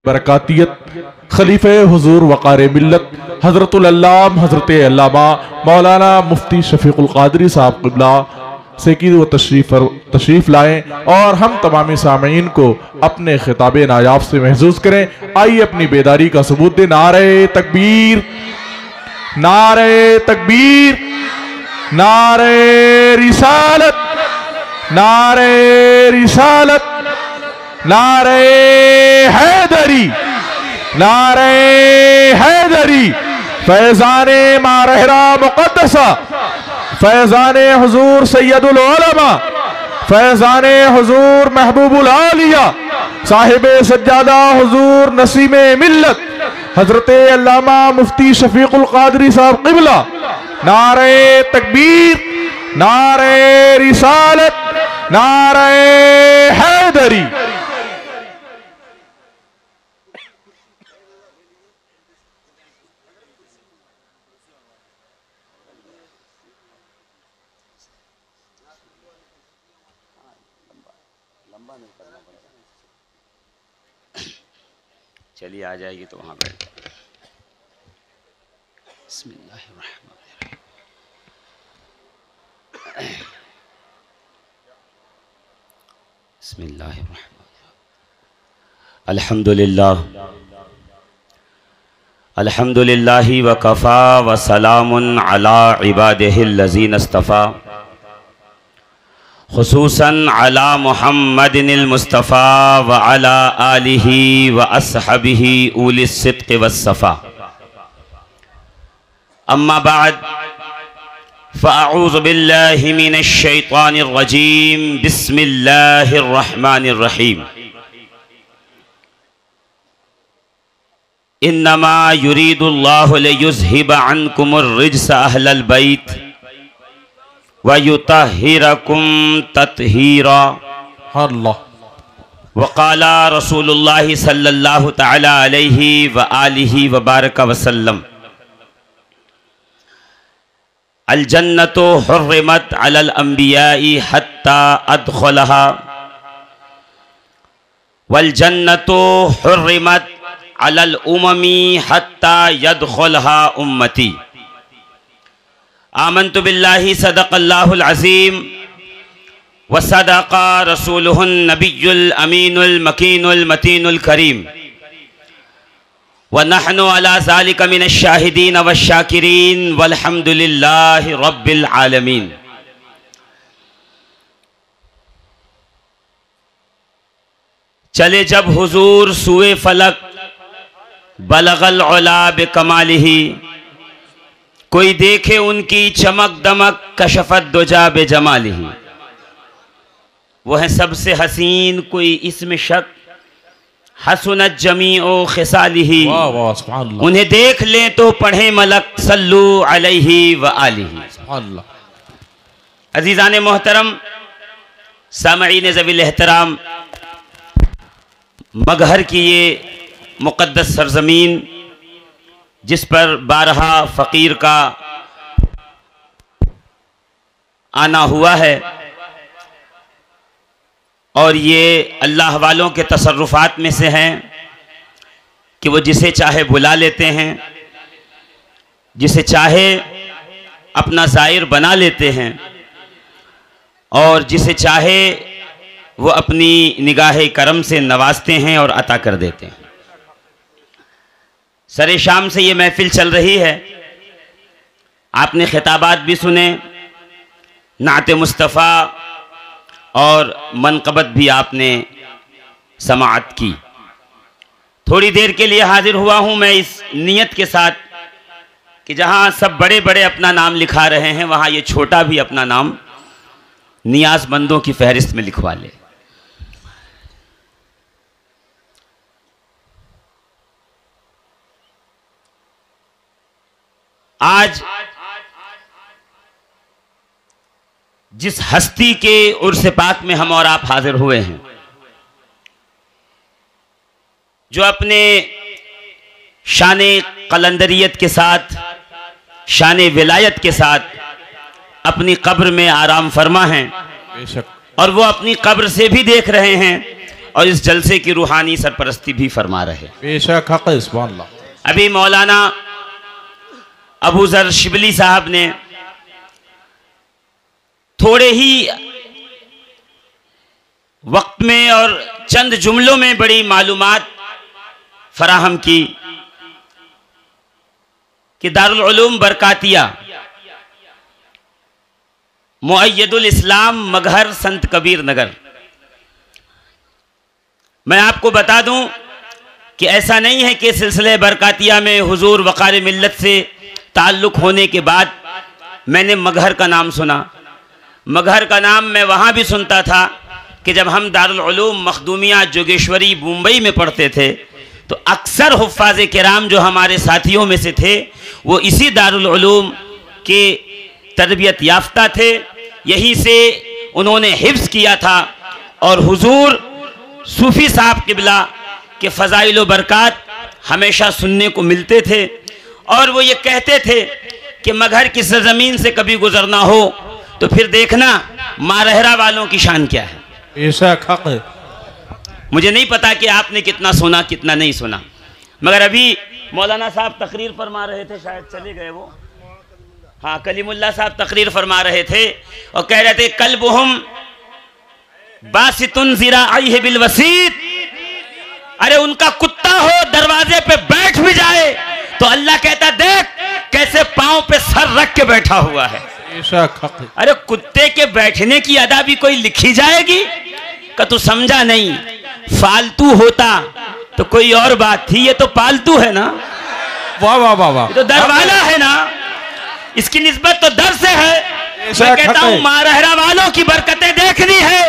बरकातियत खलीफे हुजूर वक़ार मिल्लत हज़रतुल अल्लाम हज़रत अल्लामा मौलाना मुफ्ती शफीकुल क़ादरी साहब क़िबला से कि वो तशरीफ़ लाएं और हम तमामी सामीन को अपने खिताब नायाब से महसूस करें। आइए अपनी बेदारी का सबूत दें। नारे तकबीर, नारे तकबीर, नारे रिसालत, नारे रिसालत, नारे हैदरी, नारे हैदरी। फैज़ाने मारहरा मुक़द्दसा, फैज़ाने हुजूर सैयदुल उलमा, फैज़ाने हुजूर महबूबुल आलिया, साहिबे सज्जादा हुजूर नसीमे मिल्लत हज़रत अल्लामा मुफ्ती शफीकुल क़ादरी साहब क़िबला। नारे तकबीर, नारे रिसालत, नारे हैदरी। चलिए आ जाएगी तो वहाँ बैठ जाए। बिस्मिल्लाहिर्रहमानिर्रहीम। बिस्मिल्लाहिर्रहमानिर्रहीम। अल्हम्दुलिल्लाह, अल्हम्दुलिल्लाहि व कफ़ा व सलामुन अला इबादिहिल्लज़ीना इस्तफ़ा खुसूसन अला मुहम्मदिनिल मुस्तफ़ा व अला आलिही व अस्हबिही उलिस सिद्क़ वस्सफ़ा। अम्मा बाद फ़अऊज़ु बिल्लाहि मिनश शैतानिर रजीम। बिस्मिल्लाहिर रहमानिर रहीम। इन्नमा युरीदुल्लाहु लियुज़हिबा अन्कुमुर रिज्स अहलल बैत वयुतहिरकुम तत्हीरा। अल्लाह। वक़ाला रसूलुल्लाहि सल्लल्लाहु तआला अलैहि व आलिहि व बारक वसल्लम अल जन्नतु हुर्रिमत अलल अंबियाई हत्ता अदखलहा वल जन्नतु हुर्रिमत अलल उममी हत्ता यदखलहा उम्मती। आमन्तु बिल्लाहि सदक़ल्लाहुल अज़ीम व सदक़ा रसूलुहुन नबियुल अमीनुल मकीनुल मतीनुल करीम व नहनु अला ज़ालिका मिनश शाहिदीन व शाकिरीन वल्हम्दुलिल्लाहि रब्बिल आलमीन। चले जब हुजूर सुए फलक बलगल उला बिकमालिही, कोई देखे उनकी चमक दमक कशफत दुजा बेजमालिही। वो है सबसे हसीन, कोई इसमें शक हसनत जमीओ खिसालिही। उन्हें देख लें तो पढ़े मलक सल्लू अलैहि व आलिही। अजीज़ान मोहतरम, सामईन ज़वील एहतराम, मगहर की ये मुक़द्दस सरज़मीन जिस पर बारहा फ़कीर का आना हुआ है और ये अल्लाह वालों के तसर्रुफ़ात में से हैं कि वो जिसे चाहे बुला लेते हैं, जिसे चाहे अपना ज़ाहिर बना लेते हैं और जिसे चाहे वो अपनी निगाह करम से नवाजते हैं और अता कर देते हैं। सरे शाम से ये महफिल चल रही है, आपने खिताबात भी सुने, नाते मुस्तफ़ा और मनक़बत भी आपने समाअत की। थोड़ी देर के लिए हाजिर हुआ हूँ मैं इस नियत के साथ कि जहाँ सब बड़े बड़े अपना नाम लिखा रहे हैं, वहाँ ये छोटा भी अपना नाम नियाज़मंदों की फहरिस्त में लिखवा ले। आज जिस हस्ती के उर्स पाक में हम और आप हाजिर हुए हैं, जो अपने शान कलंदरियत के साथ, शान विलायत के साथ अपनी कब्र में आराम फरमा हैं, और वो अपनी कब्र से भी देख रहे हैं और इस जलसे की रूहानी सरपरस्ती भी फरमा रहे। बेशक हक है, सुभान अल्लाह। अभी मौलाना अबू ज़र शिबली साहब ने थोड़े ही वक्त में और चंद जुमलों में बड़ी मालूमात फराहम की कि दारुल उलूम बरकातिया मुअय्यदुल इस्लाम मगहर संत कबीर नगर। मैं आपको बता दूं कि ऐसा नहीं है कि सिलसिले बरकातिया में हुजूर वक़ार मिल्लत से ताल्लुक़ होने के बाद मैंने मगहर का नाम सुना। मगहर का नाम मैं वहाँ भी सुनता था कि जब हम दारुल उलूम मखदूमिया जोगेश्वरी मुंबई में पढ़ते थे तो अक्सर हुफ़्फ़ाज़ किराम जो हमारे साथियों में से थे वो इसी दारुल उलूम के तरबियत याफ्ता थे, यहीं से उन्होंने हिफ्ज़ किया था। और हुजूर सूफ़ी साहब क़िबला के फ़ज़ाइल व बरक़ात हमेशा सुनने को मिलते थे और वो ये कहते थे कि मगहर की सरज़मीन से कभी गुज़रना हो तो फिर देखना मारहरा वालों की शान क्या है। बेशक हक है। मुझे नहीं पता कि आपने कितना सुना कितना नहीं सुना, मगर अभी मौलाना साहब तकरीर फरमा रहे थे, शायद चले गए वो, हाँ कलीमुल्लाह साहब तकरीर फरमा रहे थे और कह रहे थे कल्बुहुम बासितुन ज़िराअैहि बिल वसीत। अरे उनका कुत्ता हो दरवाजे पे बैठ भी जाए तो अल्लाह कहता देख कैसे पांव पे सर रख के बैठा हुआ है। अरे कुत्ते के बैठने की अदा भी कोई लिखी जाएगी का तू समझा नहीं। फालतू होता तो कोई और बात थी, ये तो पालतू है ना। वाह वाह वाह वाह, तो दर वाला है ना, इसकी निस्बत तो दर से है। मैं कहता हूँ मारहरा वालों की बरकतें देखनी है,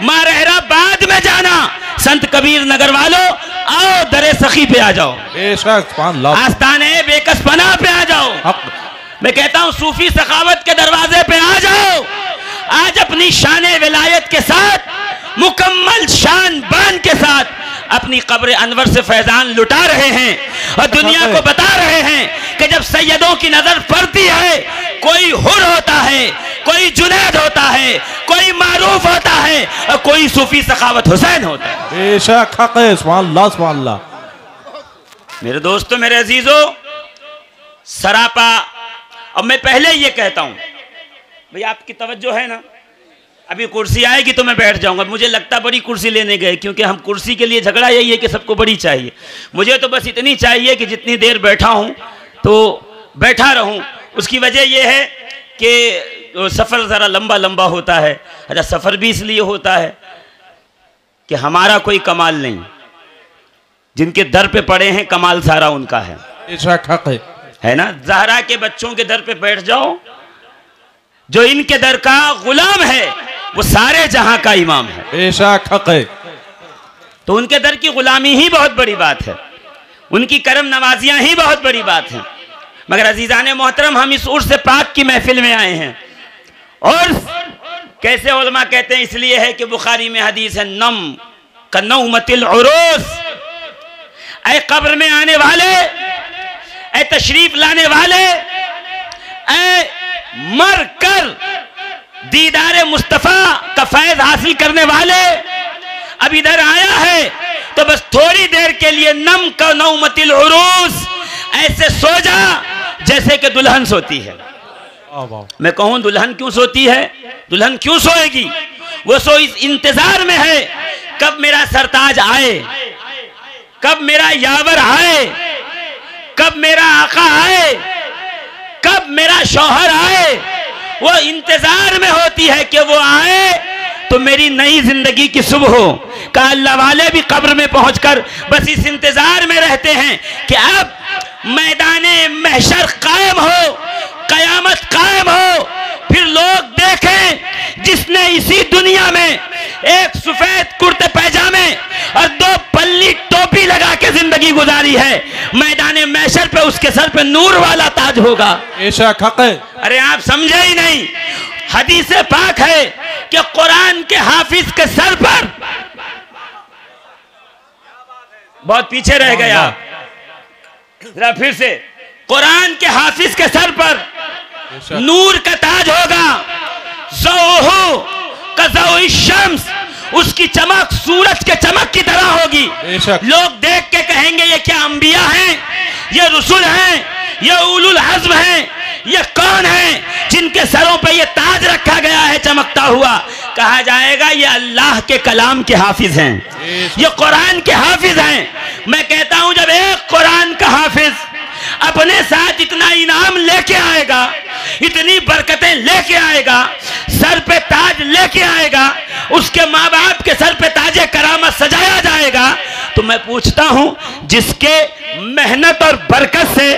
मारहरा बाद में जाना। संत कबीर नगर वालों आओ दरे सखी पे आ जाओ, आस्ताने बेकस पनाह पे आ जाओ। मैं कहता हूँ सूफी सखावत के दरवाजे पे आ जाओ। आज अपनी शान विलायत के साथ मुकम्मल शान बान के साथ अपनी कब्र अनवर से फैजान लुटा रहे हैं और दुनिया को बता रहे हैं कि जब सैयदों की नजर पड़ती है कोई हुर होता है, कोई जुनैद होता है, कोई मारूफ होता है और कोई सूफी सखावत हुसैन होता है। बेशक हक है, सुभान अल्लाह सुभान अल्लाह। मेरे दोस्तों मेरे अजीजों, सरापा, अब मैं पहले ये कहता हूं भाई आपकी तवज्जो है ना, अभी कुर्सी आएगी तो मैं बैठ जाऊंगा। मुझे लगता बड़ी कुर्सी लेने गए, क्योंकि हम कुर्सी के लिए झगड़ा यही है कि सबको बड़ी चाहिए। मुझे तो बस इतनी चाहिए कि जितनी देर बैठा हूं तो बैठा रहूं। उसकी वजह यह है कि सफ़र ज़रा लंबा लंबा होता है। अच्छा, सफ़र भी इसलिए होता है कि हमारा कोई कमाल नहीं, जिनके दर पे पड़े हैं कमाल सारा उनका है। है ना, ज़हरा के बच्चों के दर पे बैठ जाओ, जो इनके दर का गुलाम है वो सारे जहां का इमाम है। बेशक हक है। तो उनके दर की गुलामी ही बहुत बड़ी बात है, उनकी करम नवाजियां ही बहुत बड़ी बात है। मगर अजीजाने मोहतरम, हम इस उर्स पाक की महफिल में आए हैं। और कैसे उलमा कहते हैं, इसलिए है कि बुखारी में हदीस है, नम का नौमतिल उरूस। ऐ कब्र में आने वाले, ऐ तशरीफ लाने वाले, ऐ मर कर दीदारे मुस्तफ़ा का फैज हासिल करने वाले, अब इधर आया है तो बस थोड़ी देर के लिए नम का नौमतिल उरूस, ऐसे सो जा जैसे कि दुल्हन सोती है। मैं कहूं दुल्हन क्यों सोती है, दुल्हन क्यों सोएगी? वो सो इस इंतजार में है कब मेरा सरताज आए, कब मेरा यावर आए, कब मेरा आका आए, कब मेरा शौहर आए। वो इंतजार में होती है कि वो आए तो मेरी नई जिंदगी की सुबह हो। का अल्लाह वाले भी कब्र में पहुंचकर बस इस इंतजार में रहते हैं कि अब मैदाने महशर कायम हो, कयामत कायम हो, फिर लोग देखें जिसने इसी दुनिया में एक सफेद कुर्ते पैजामे और 2 पल्ली टोपी लगा के जिंदगी गुजारी है, मैदाने महशर पे उसके सर पे नूर वाला ताज होगा। ऐसा हक है। अरे आप समझे ही नहीं, हदीस पाक है कि कुरान के हाफिज के सर पर, बहुत पीछे रह गया, जरा फिर से, कुरान के हाफिज के सर पर नूर का ताज होगा। ज़ौहु कज़ौइ शम्स उसकी चमक सूरज के चमक की तरह होगी। लोग देख के कहेंगे ये क्या अंबिया हैं, ये रसूल हैं, ये उलुल हज़्म हैं, ये कौन है जिनके सरों पे ये ताज रखा गया है चमकता हुआ। कहा जाएगा ये अल्लाह के कलाम के हाफिज हैं, ये कुरान के हाफिज हैं। मैं कहता हूं जब एक कुरान का हाफिज अपने साथ इतना इनाम लेके आएगा, इतनी बरकतें लेके आएगा, सर पे ताज लेके आएगा, उसके माँ बाप के सर पे ताजे करामत सजाया जाएगा, तो मैं पूछता हूं जिसके मेहनत और बरकत से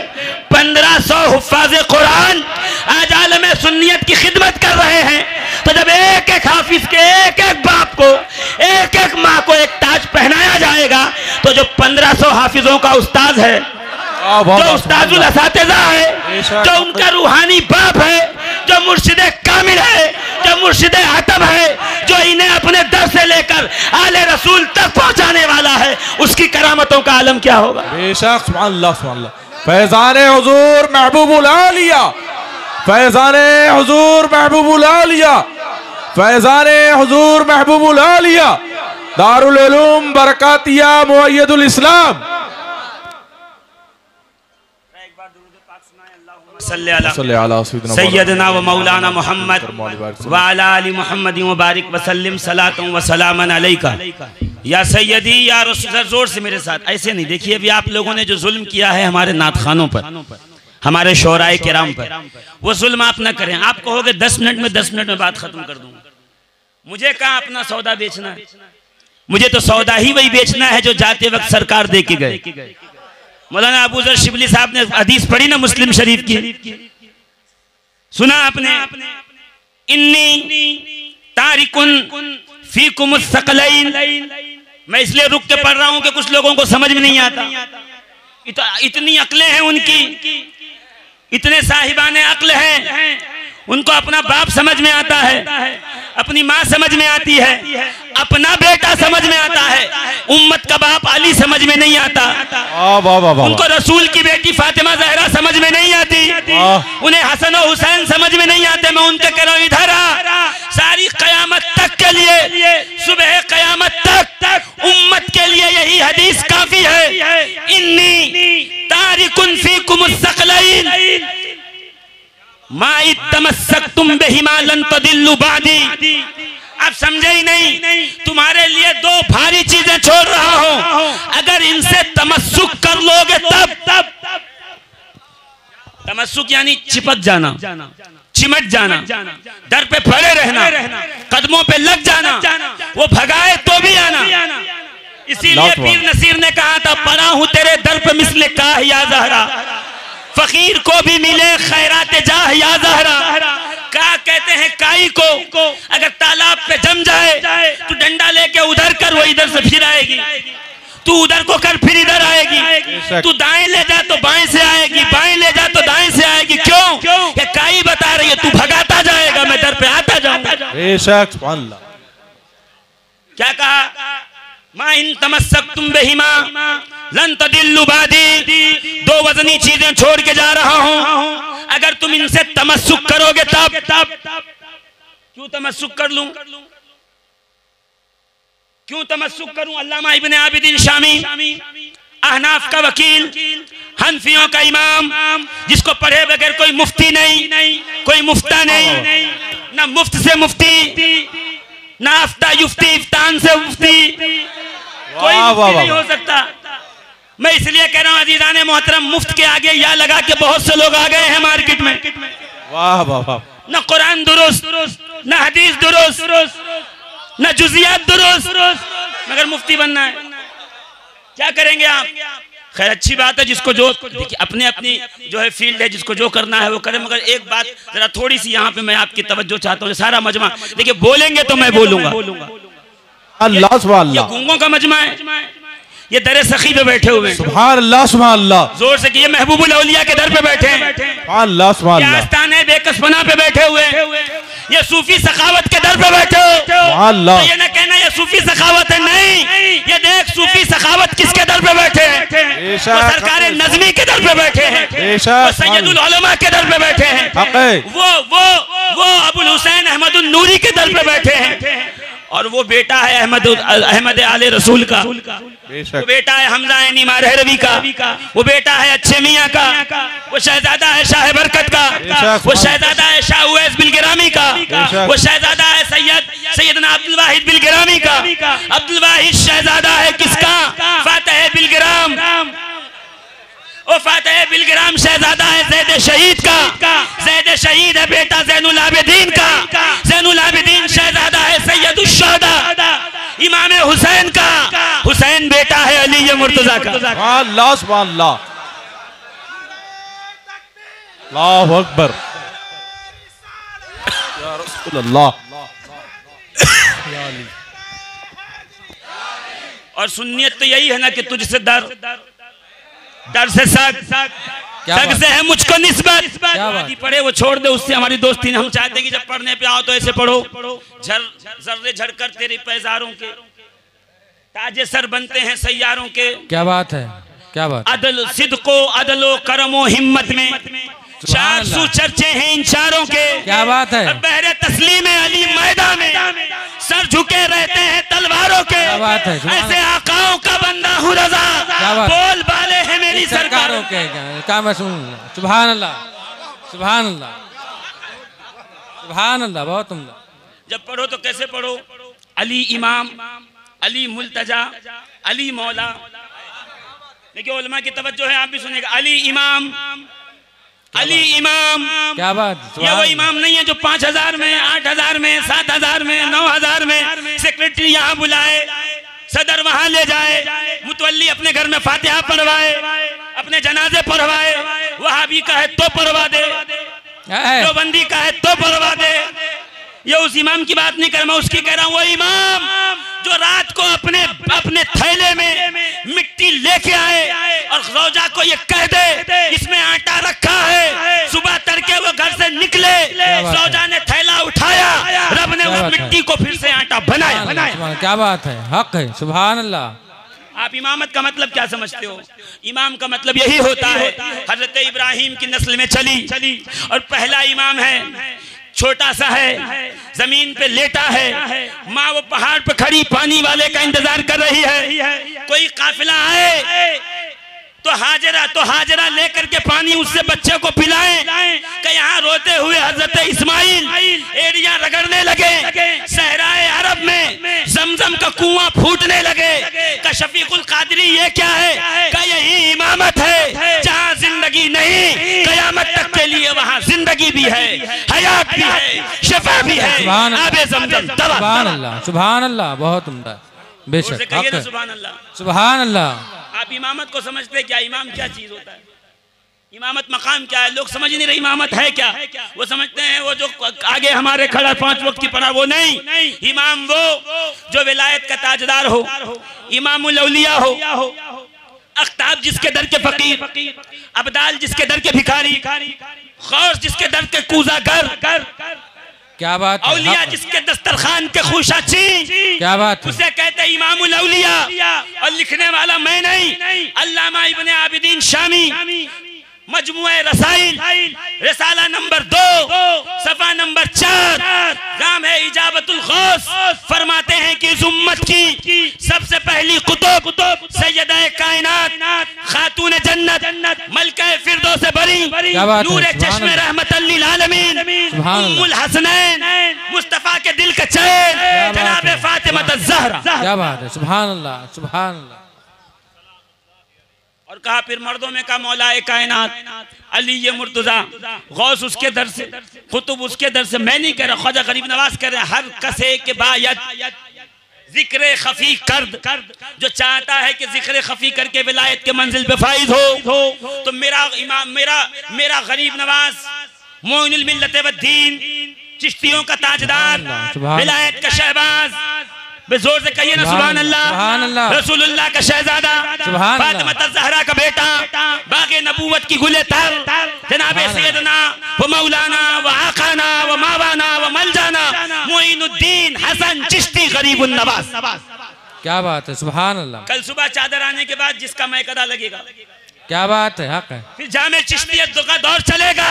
1500 हुफ्फाज़े कुरान आज आलम सुन्नियत की खिदमत कर रहे हैं, तो जब एक एक हाफिज के एक एक बाप को, एक एक माँ को एक ताज पहनाया जाएगा, तो जो 1500 हाफिजों का उस्ताद है, जो उस्ताजुल असातिज़ा है, जो उनका रूहानी बाप है, जो मुर्शिदे कामिल है, जो मुर्शिदे आतम है, जो इन्हें अपने दर से लेकर आले रसूल तक पहुंचाने वाला है, उसकी करामतों का आलम क्या होगा। बेशक सुभान अल्लाह सुभान अल्लाह। फैज़ाने हुजूर महबूबुल आलिया, फैज़ाने हुजूर महबूबुल आलिया, फैज़ाने हुजूर महबूबुल आलिया, दारुल उलूम बरकातिया मुअय्यदुल इस्लाम। सैयदना व मौलाना मोहम्मद व अला आलि मोहम्मद व बारिक व सल्लिम सलातुम व सलामन अलैका या सैयदी या रसूल। जोर से मेरे साथ ऐसे नहीं। देखिए अभी आप लोगों ने जो जुल्म किया है हमारे नात खानों पर, हमारे शोराए किराम पर, वो जुल्म आप ना करें। आप कहोगे 10 मिनट में बात खत्म कर दूंगा। मुझे कहाँ अपना सौदा बेचना है, मुझे तो सौदा ही वही बेचना है जो जाते वक्त सरकार दे के गए। मौलाना अबू ज़र शिबली साहब ने हदीस पढ़ी ना मुस्लिम शरीफ की, सुना आपने, इन्नी तारिकुन फीकुम सकलैन। मैं इसलिए रुक के पढ़ रहा हूं कि कुछ लोगों को समझ में नहीं आता। इतनी अक्लें हैं उनकी, इतने साहिबाने अक्ल हैं, उनको अपना बाप समझ में आता है, अपनी माँ समझ में आती है, अपना बेटा समझ में आता है, उम्मत का बाप अली समझ में नहीं आता, उनको रसूल की बेटी फातिमा ज़हरा समझ में नहीं आती, उन्हें हसन और हुसैन समझ में नहीं आते। मैं उनके कह रहा हूं इधर आ, सारी कयामत तक के लिए, सुबह कयामत तक उम्मत के लिए यही हदीस काफी है। इन्नी तारिकुन फीकुम सकलैन मा इत्तमस्सकतुम बिहिमा लन तदिल्लु बादी। आप समझे ही नहीं, तुम्हारे लिए 2 भारी चीजें छोड़ रहा हूं, अगर इनसे तमस्सुक कर लोगे तब। तमस्सुक यानी चिपक जाना, चिमट जाना, दर पे पड़े रहना, कदमों पे लग जाना, वो भगाए तो भी आना। इसीलिए पीर नसीर ने कहा था, पड़ा हूं तेरे दर पे मिसले काह या ज़हरा, फकीर को भी मिले खैरात जाह या ज़हरा। क्या कहते हैं काई को अगर तालाब पे जम जाए तो डंडा लेके उधर कर, वो इधर से फिर आएगी, तू उधर को कर फिर इधर आएगी, तू दाएं ले जा तो बाएं से आएगी, बाएं ले जा तो दाएं से आएगी। क्यों? ये काई बता रही है, तू भगाता जाएगा, मैं दर पे आता जाऊंगा। बेशक सुभान अल्लाह। क्या कहा? मा इन तमस्सकतुम बिहिमा लन तदिल्लु बादी। 2 वजनी चीजें छोड़ के जा रहा हूं, अगर तुम इनसे तमस्सुक करोगे तब। क्यों तमस्सुक कर लूं? क्यों तमस्सुक करूं? अल्लामा इब्ने आबिदीन शामी, अहनाफ का वकील, हनफियों का इमाम, जिसको पढ़े बगैर कोई मुफ्ती नहीं, कोई मुफ्ता नहीं, ना मुफ्त से मुफ्ती, ना अफ्ता युफ्ती इफ्तान से मुफ्ती, कोई मुफ्ती नहीं हो सकता। मैं इसलिए कह रहा हूं अजीजाने मोहतरम, मुफ्त के आगे या लगा के बहुत से लोग आ गए हैं मार्केट में। वाह वाह वाह। न कुरान दुरुस्त, न हदीस दुरुस्त, न जुजियात दुरुस्त, मगर मुफ्ती बनना है। क्या करेंगे आप? खैर अच्छी बात है, जिसको जो देखिए अपने अपनी जो है फील्ड है, जिसको जो करना है वो करे। मगर एक बात जरा थोड़ी सी यहाँ पे मैं आपकी तवज्जो चाहता हूँ। सारा मजमा देखिए, बोलेंगे तो मैं बोलूंगा। अल्लाह सुभान अल्लाह। ये गूंगों का मजमा है, ये दरे सखी पे बैठे हुए हैं। सुभान अल्लाह सुभान अल्लाह। जोर से कि महबूबुल औलिया के दर पे बैठे हैं। सुभान अल्लाह सुभान अल्लाह। आस्ताने बेकसपना पे बैठे हुए हैं, ये सूफी सखावत के दर पे बैठे हो। सुभान अल्लाह। तो ये ना कहना ये सूफी सखावत है, नहीं, ये देख सूफी सखावत किसके दर पे बैठे हैं? वो सरकार नज़मी के दर पे बैठे हैं, वो सैयदुल उलमा के दर पे बैठे हैं, वो अबुल हुसैन अहमदुन नूरी के दर पे बैठे हैं। और वो बेटा है अहमद आले रसूल का, वो बेटा है हमजा नीमा रहरवी का, वो बेटा है अच्छे मियाँ का, वो शहजादा है शाह बरकत का, वो शहजादा है शाह उवैस बिलगिरामी का, वो शहजादा है सैयदना अब्दुल वाहिद बिलगिरामी का। अब्दुल वाहिद शहजादा है किसका? फातह बिलगिराम। ओ फातह बिलगिराम शहजादा है ज़ैद शहीद का। ज़ैद शहीद है बेटा ज़ैनुल आबिदीन का। ज़ैनुल आबिदीन शहजादा है सैयदुश शुहदा इमाम हुसैन का। हुसैन बेटा है अली मुर्तजा का। अल्लाह सुभान अल्लाह, अल्लाहु अकबर, या रसूल अल्लाह। और सुन्नियत तो यही है ना कि तुझसे डर, डर से सग, सग से है मुझको निस्बत। पढ़े वो छोड़ दे, उससे हमारी दोस्ती नहीं। हम चाहते हैं कि जब पढ़ने पे आओ तो ऐसे पढ़ो, जर्रे झड़कर तेरे पैजारों के ताजे सर बनते हैं सैयारों के। क्या बात है, क्या बात। अदल सिद्को अदलो करमो हिम्मत में 400 चर्चे हैं इन चारों के। क्या बात है। बहरे तस्लीम अली मैदान में सर झुके रहते हैं तलवारों के। क्या बात है। ऐसे आकाओं का बंदा हूँ रज़ा, बोल बाले हैं मेरी सरकारों के। क्या मैं सुन। सुभान अल्लाह, सुभान अल्लाह, सुभान अल्लाह, बहुत उम्दा। जब पढ़ो तो कैसे पढ़ो? अली इमाम, अली मुल्तजा, अली मौला। देखिए उलमा की तवज्जो है, आप भी सुनिएगा। अली इमाम, अली इमाम। क्या बात। ये वो इमाम नहीं है जो 5000 में, 8000 में, 7000 में, 9000 में सेक्रेटरी यहाँ बुलाए, सदर वहां ले जाए, मुतवल्ली अपने घर में फातिहा पढ़वाए, अपने जनाजे पढ़वाए, वहाबी का है तो पढ़वा दे, देवबंदी का है तो पढ़वा दे। ये उस इमाम की बात नहीं कर रहा, मैं उसकी कह रहा हूँ। वो इमाम जो रात को अपने थैले में मिट्टी लेके आए और रोजा को ये कह दे इसमें आटा रखा है, सुबह तड़के वो घर से निकले, रोजा ने थैला उठाया, रब ने उस मिट्टी को फिर से आटा बनाया। क्या बात है, हक है, सुभान अल्लाह। आप इमामत का मतलब क्या समझते हो? इमाम का मतलब यही होता है, हजरत इब्राहिम की नस्ल में चली और पहला इमाम है, छोटा सा है, जमीन पे लेटा है, माँ वो पहाड़ पे खड़ी पानी वाले का इंतजार कर रही है। कोई काफिला आए तो हाजरा लेकर के पानी उससे बच्चे को पिलाएं। कि यहाँ रोते हुए हजरत इस्माइल एड़ियां रगड़ने लगे, सहराए अरब में जमजम का कुआं फूटने लगे। का शफीकुल कादरी ये क्या है? का यही इमामत है, जहाँ जिंदगी नहीं कयामत तक के लिए वहाँ जिंदगी भी है, हयात भी है, शफा भी है, आबे जमजम दवा। सुभान अल्लाह, सुभान अल्लाह, बहुत उम्दा, बेशक। सुभान अल्लाह, सुभान अल्लाह। आप इमामत को समझते क्या? इमाम क्या चीज होता है? इमामत मकाम क्या है? लोग समझ नहीं रहे इमामत है क्या। वो समझते हैं वो जो आगे हमारे खड़ा 5 वक्त की पढ़ा, वो नहीं। इमाम वो जो विलायत का ताजदार हो, इमामुल औलिया हो, अख्ताब जिसके दर के फकीर, अबदाल जिसके दर के भिखारी, गौस जिसके दर के कूज़ागर। क्या बात। औलिया जिसके दस्तरखान के खुशाची। क्या बात। उसे कहते हैं इमामुल औलिया। और लिखने वाला मैं नहीं, अल्लामा इब्ने आबिदीन शामी, मजमुए रसाइल, रिसाला नंबर 2, सफा नंबर 4, नाम है इजाबतुल गौस। फरमाते हैं कि इस उम्मत की सबसे पहली कुतुब सैयदा कायनात, खातून जन्नत, मलका फिरदौस बरी, नूर चश्मे रहमतल लिल आलमीन, उम्मुल हसनैन, मुस्तफा के दिल का चैन, जनाब फातिमा ज़हरा। क्या बात है, सुभान अल्लाह, सुभान अल्लाह। और कहा फिर मर्दों में का मौलाए कायनात अली मुर्तजा, गौस उसके दर से, कुतुब उसके दर से। मैं नहीं कह रहा, ख्वाजा गरीब नवाज कह रहे हैं। हर कसे के बायत जिक्र खफी कर, जो चाहता है कि जिक्र खफी करके विलायत के मंजिल पे फाइज हो, तो मेरा इमाम, मेरा गरीब नवाज मोइनुल मिल्लत व दीन, चिश्तियों का ताजदार, विलायत का शहबाज, बेजोर से कहिए ना सुभान अल्लाह। रसूलुल्लाह का शहजादा, फातिमा ज़हरा का बेटा, बागे नबूवत की गुले तर, जनाबे सैयदना व मौलाना व आकाना व मावाना व मलजाना मोइनुद्दीन हसन चिश्ती गरीबुन नवाज। क्या बात है, सुभान अल्लाह। कल सुबह चादर आने के बाद जिसका मैकदा लगेगा। क्या बात है, हक है। फिर जामे चिश्तियत का दौर चलेगा,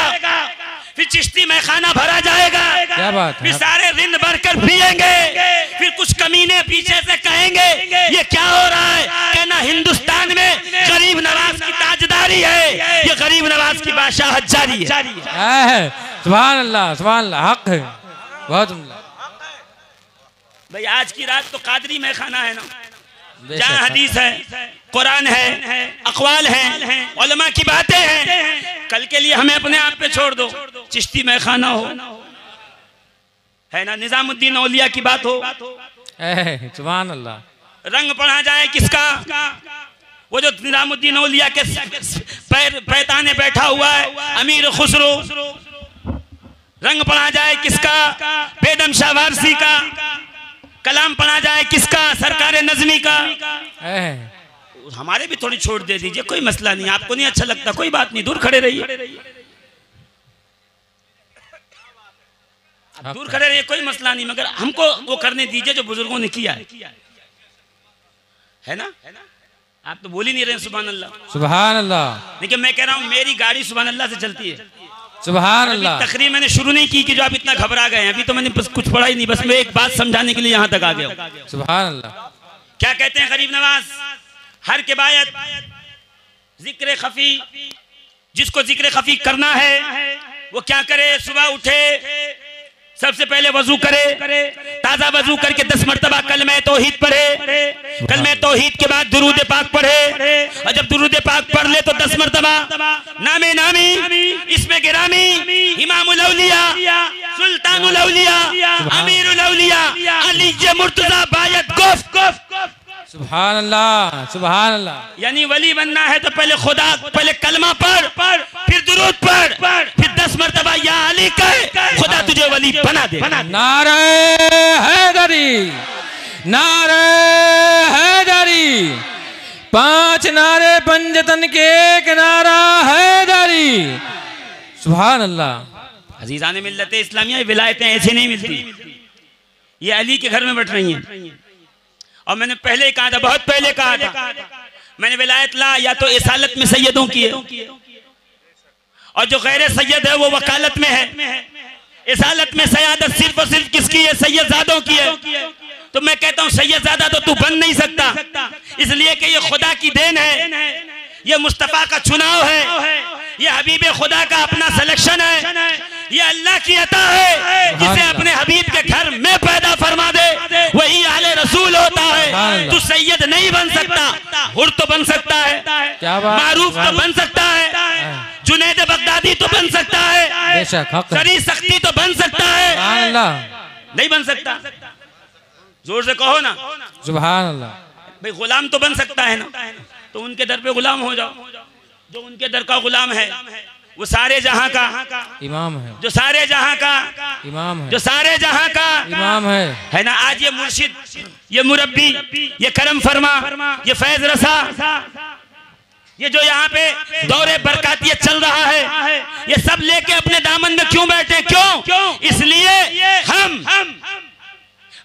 फिर चिश्ती में खाना भरा जाएगा। क्या बात है? फिर सारे रिंद भरकर पिएंगे। फिर कुछ कमीने पीछे से कहेंगे ये क्या हो रहा है? कहना हिंदुस्तान में गरीब नवाज की ताजदारी है, ये गरीब नवाज की बादशाहत जारी है। सुभान अल्लाह, सुभान अल्लाह, हक है, बहुत उम्दा। भाई आज की रात तो कादरी में खाना है ना, जहाँ हदीस है, कुरान है, अक़वाल है, उलमा की बातें हैं। कल के लिए हमें अपने आप पे छोड़ दो, चिश्ती में खाना हो, है ना, निजामुद्दीन औलिया की बात हो, सुभान अल्लाह। रंग पढ़ा जाए किसका? वो जो निजामुद्दीन औलिया के पैताने बैठा हुआ है अमीर खुसरो। रंग पढ़ा जाए किसका? बेदम शाह वारसी का। कलाम पढ़ा जाए किसका? सरकार नज़मी का। हमारे भी थोड़ी छोड़ दे दीजिए, कोई मसला नहीं। आपको नहीं अच्छा लगता कोई बात नहीं, दूर खड़े रहिए, दूर खड़े रहिए, कोई मसला नहीं, मगर हमको वो करने दीजिए जो बुजुर्गों ने किया है ना। आप तो बोल ही नहीं रहे सुभान अल्लाह, सुभान अल्लाह। लेकिन मैं कह रहा हूँ मेरी गाड़ी सुभान अल्लाह से चलती है। सुभान अल्लाह। तकरीर मैंने शुरू नहीं की कि जो आप इतना घबरा गए हैं, अभी तो मैंने बस कुछ पढ़ा ही नहीं, बस मैं एक बात समझाने के लिए यहाँ तक आ गया। सुभान अल्लाह। क्या कहते हैं गरीब नवाज? हर के बायत जिक्र खफी, जिसको जिक्र खफी करना है वो क्या करे? सुबह उठे, सबसे पहले वजू करे, ताजा वजू करके 10 मरतबा कलमे तौहीद पढ़े, कलमे तौहीद के बाद दुरूद पाक पढ़े, और जब दुरूद पाक पढ़ ले तो 10 मरतबा नामे नामी, इसमें गिरामी, इमामुल औलिया, सुल्तानुल औलिया, अमीरुल औलिया, अली मुर्तजा बायत गुफ्त। सुभान अल्लाह, सुभान अल्लाह। यानी वली बनना है तो पहले खुदा, पहले कलमा पढ़, फिर दुरूद पढ़, फिर 10 मरतबा या अली कह, खुदा तुझे वली बना दे। नारे हैदरी, नारे हैदरी, 5 नारे पंजतन के एक नारा हैदरी। सुभान अल्लाह। अजीज़ान मिल्लत इस्लामिया, विलायतें ऐसे नहीं मिलती, ये अली के घर में बैठ रही हैं। और मैंने पहले कहा था, बहुत पहले कहा था, मैंने विलायत ला या तो इसालत में सैयदों की है, और जो गैर सैयद है वो वकालत में है। इसालत में सयादत सिर्फ और सिर्फ किसकी है? सैयदजादों की है। तो मैं कहता हूँ सैयदजादा तो तू बन नहीं सकता, इसलिए कि ये खुदा की देन है, ये मुस्तफ़ा का चुनाव है, ये हबीब खुदा का अपना सिलेक्शन है, ये अल्लाह की अता है, जिसे अपने हबीब के घर में पैदा फरमा दे वही आले रसूल होता है। तू सैयद नहीं बन सकता, हुर तो बन सकता है, मारूफ तो बन सकता है, जुनैद बगदादी तो बन सकता है, सरी सख्ती तो बन सकता है, नहीं बन सकता। जोर से कहो ना सुभान अल्लाह। भाई गुलाम तो बन सकता है ना, तो उनके दर पे गुलाम हो जाओ। जो उनके दर का गुलाम है वो सारे जहां का इमाम है, जो सारे जहां का इमाम है, जो सारे जहां का इमाम है ना। आज ये मुर्शिद, ये मुरब्बी, ये करम फरमा, ये फैज रसा, ये जो यहाँ पे दौरे बरकातियत चल रहा है, ये सब लेके अपने दामन में क्यों बैठे? क्यों? इसलिए हम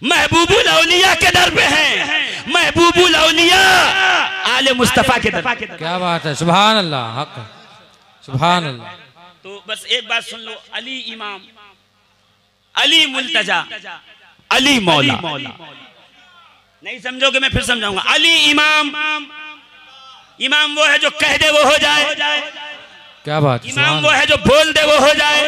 महबूबुल औलिया के दर पे हैं, महबूबुल औलिया आले मुस्तफा के दर पे। क्या बात है, सुभान अल्लाह, हक है, सुभान अल्लाह। तो बस एक बात सुन लो, अली इमाम, अली मुल्तजा, अली मौला। नहीं समझोगे मैं फिर समझाऊंगा। अली इमाम, इमाम वो है जो कह दे वो हो जाए। क्या बात। इमाम वो है जो बोल दे वो हो जाए।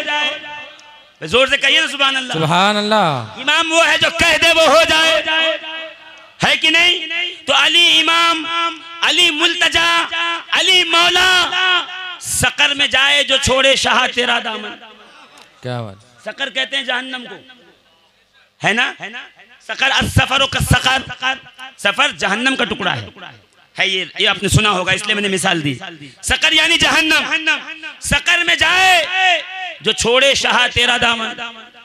जोर से कहिए ना सुभान अल्लाह, सुभान अल्लाह। इमाम वो है जो कह दे वो हो जाए, है कि नहीं? तो अली इमाम, अली मुल्तजा, अली मौला, सकर में जाए जो छोड़े शाह तेरा दामन। क्या बात। सकर कहते हैं जहन्नम को, है ना? सकर सफर का सकर, सफर जहन्नम का टुकड़ा है ये आपने सुना होगा, इसलिए मैंने मिसाल दी। सकर यानी जहन्नम। सकर में जाए जो छोड़े शाह तेरा दामन।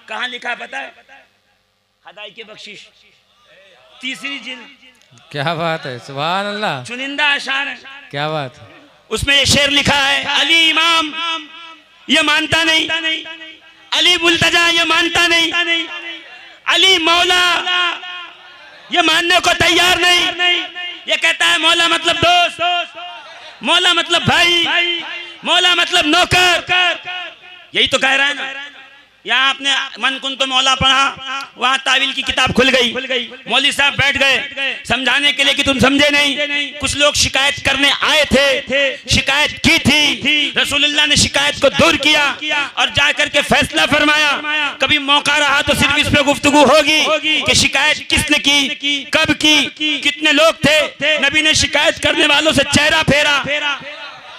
कहाँ लिखा है पता है? हदाई के बख्शिश 3री जिल्द। क्या बात है, सुभान अल्लाह। चुनिंदा अशार है। क्या बात है। उसमें ये शेर लिखा है, अली इमाम ये मानता नहीं, अली मुल्तजा ये मानता नहीं, अली मौला ये मानने को तैयार नहीं। ये कहता है मौला मतलब दोस्त, मौला मतलब भाई, मौला मतलब नौकर, यही तो कह रहा है ना। यहाँ आपने मन कुन तो मौला पढ़ा, वहाँ तावील की किताब खुल गई, मौलवी साहब बैठ गए समझाने के लिए कि तुम समझे नहीं। कुछ लोग शिकायत करने आए थे, शिकायत की थी, रसूलुल्लाह ने शिकायत को दूर किया और जाकर के फैसला फरमाया। कभी मौका रहा तो सिर्फ इस पे गुफ्तगू होगी कि शिकायत किसने की, कब की, कितने लोग थे। नबी ने शिकायत करने वालों से चेहरा फेरा।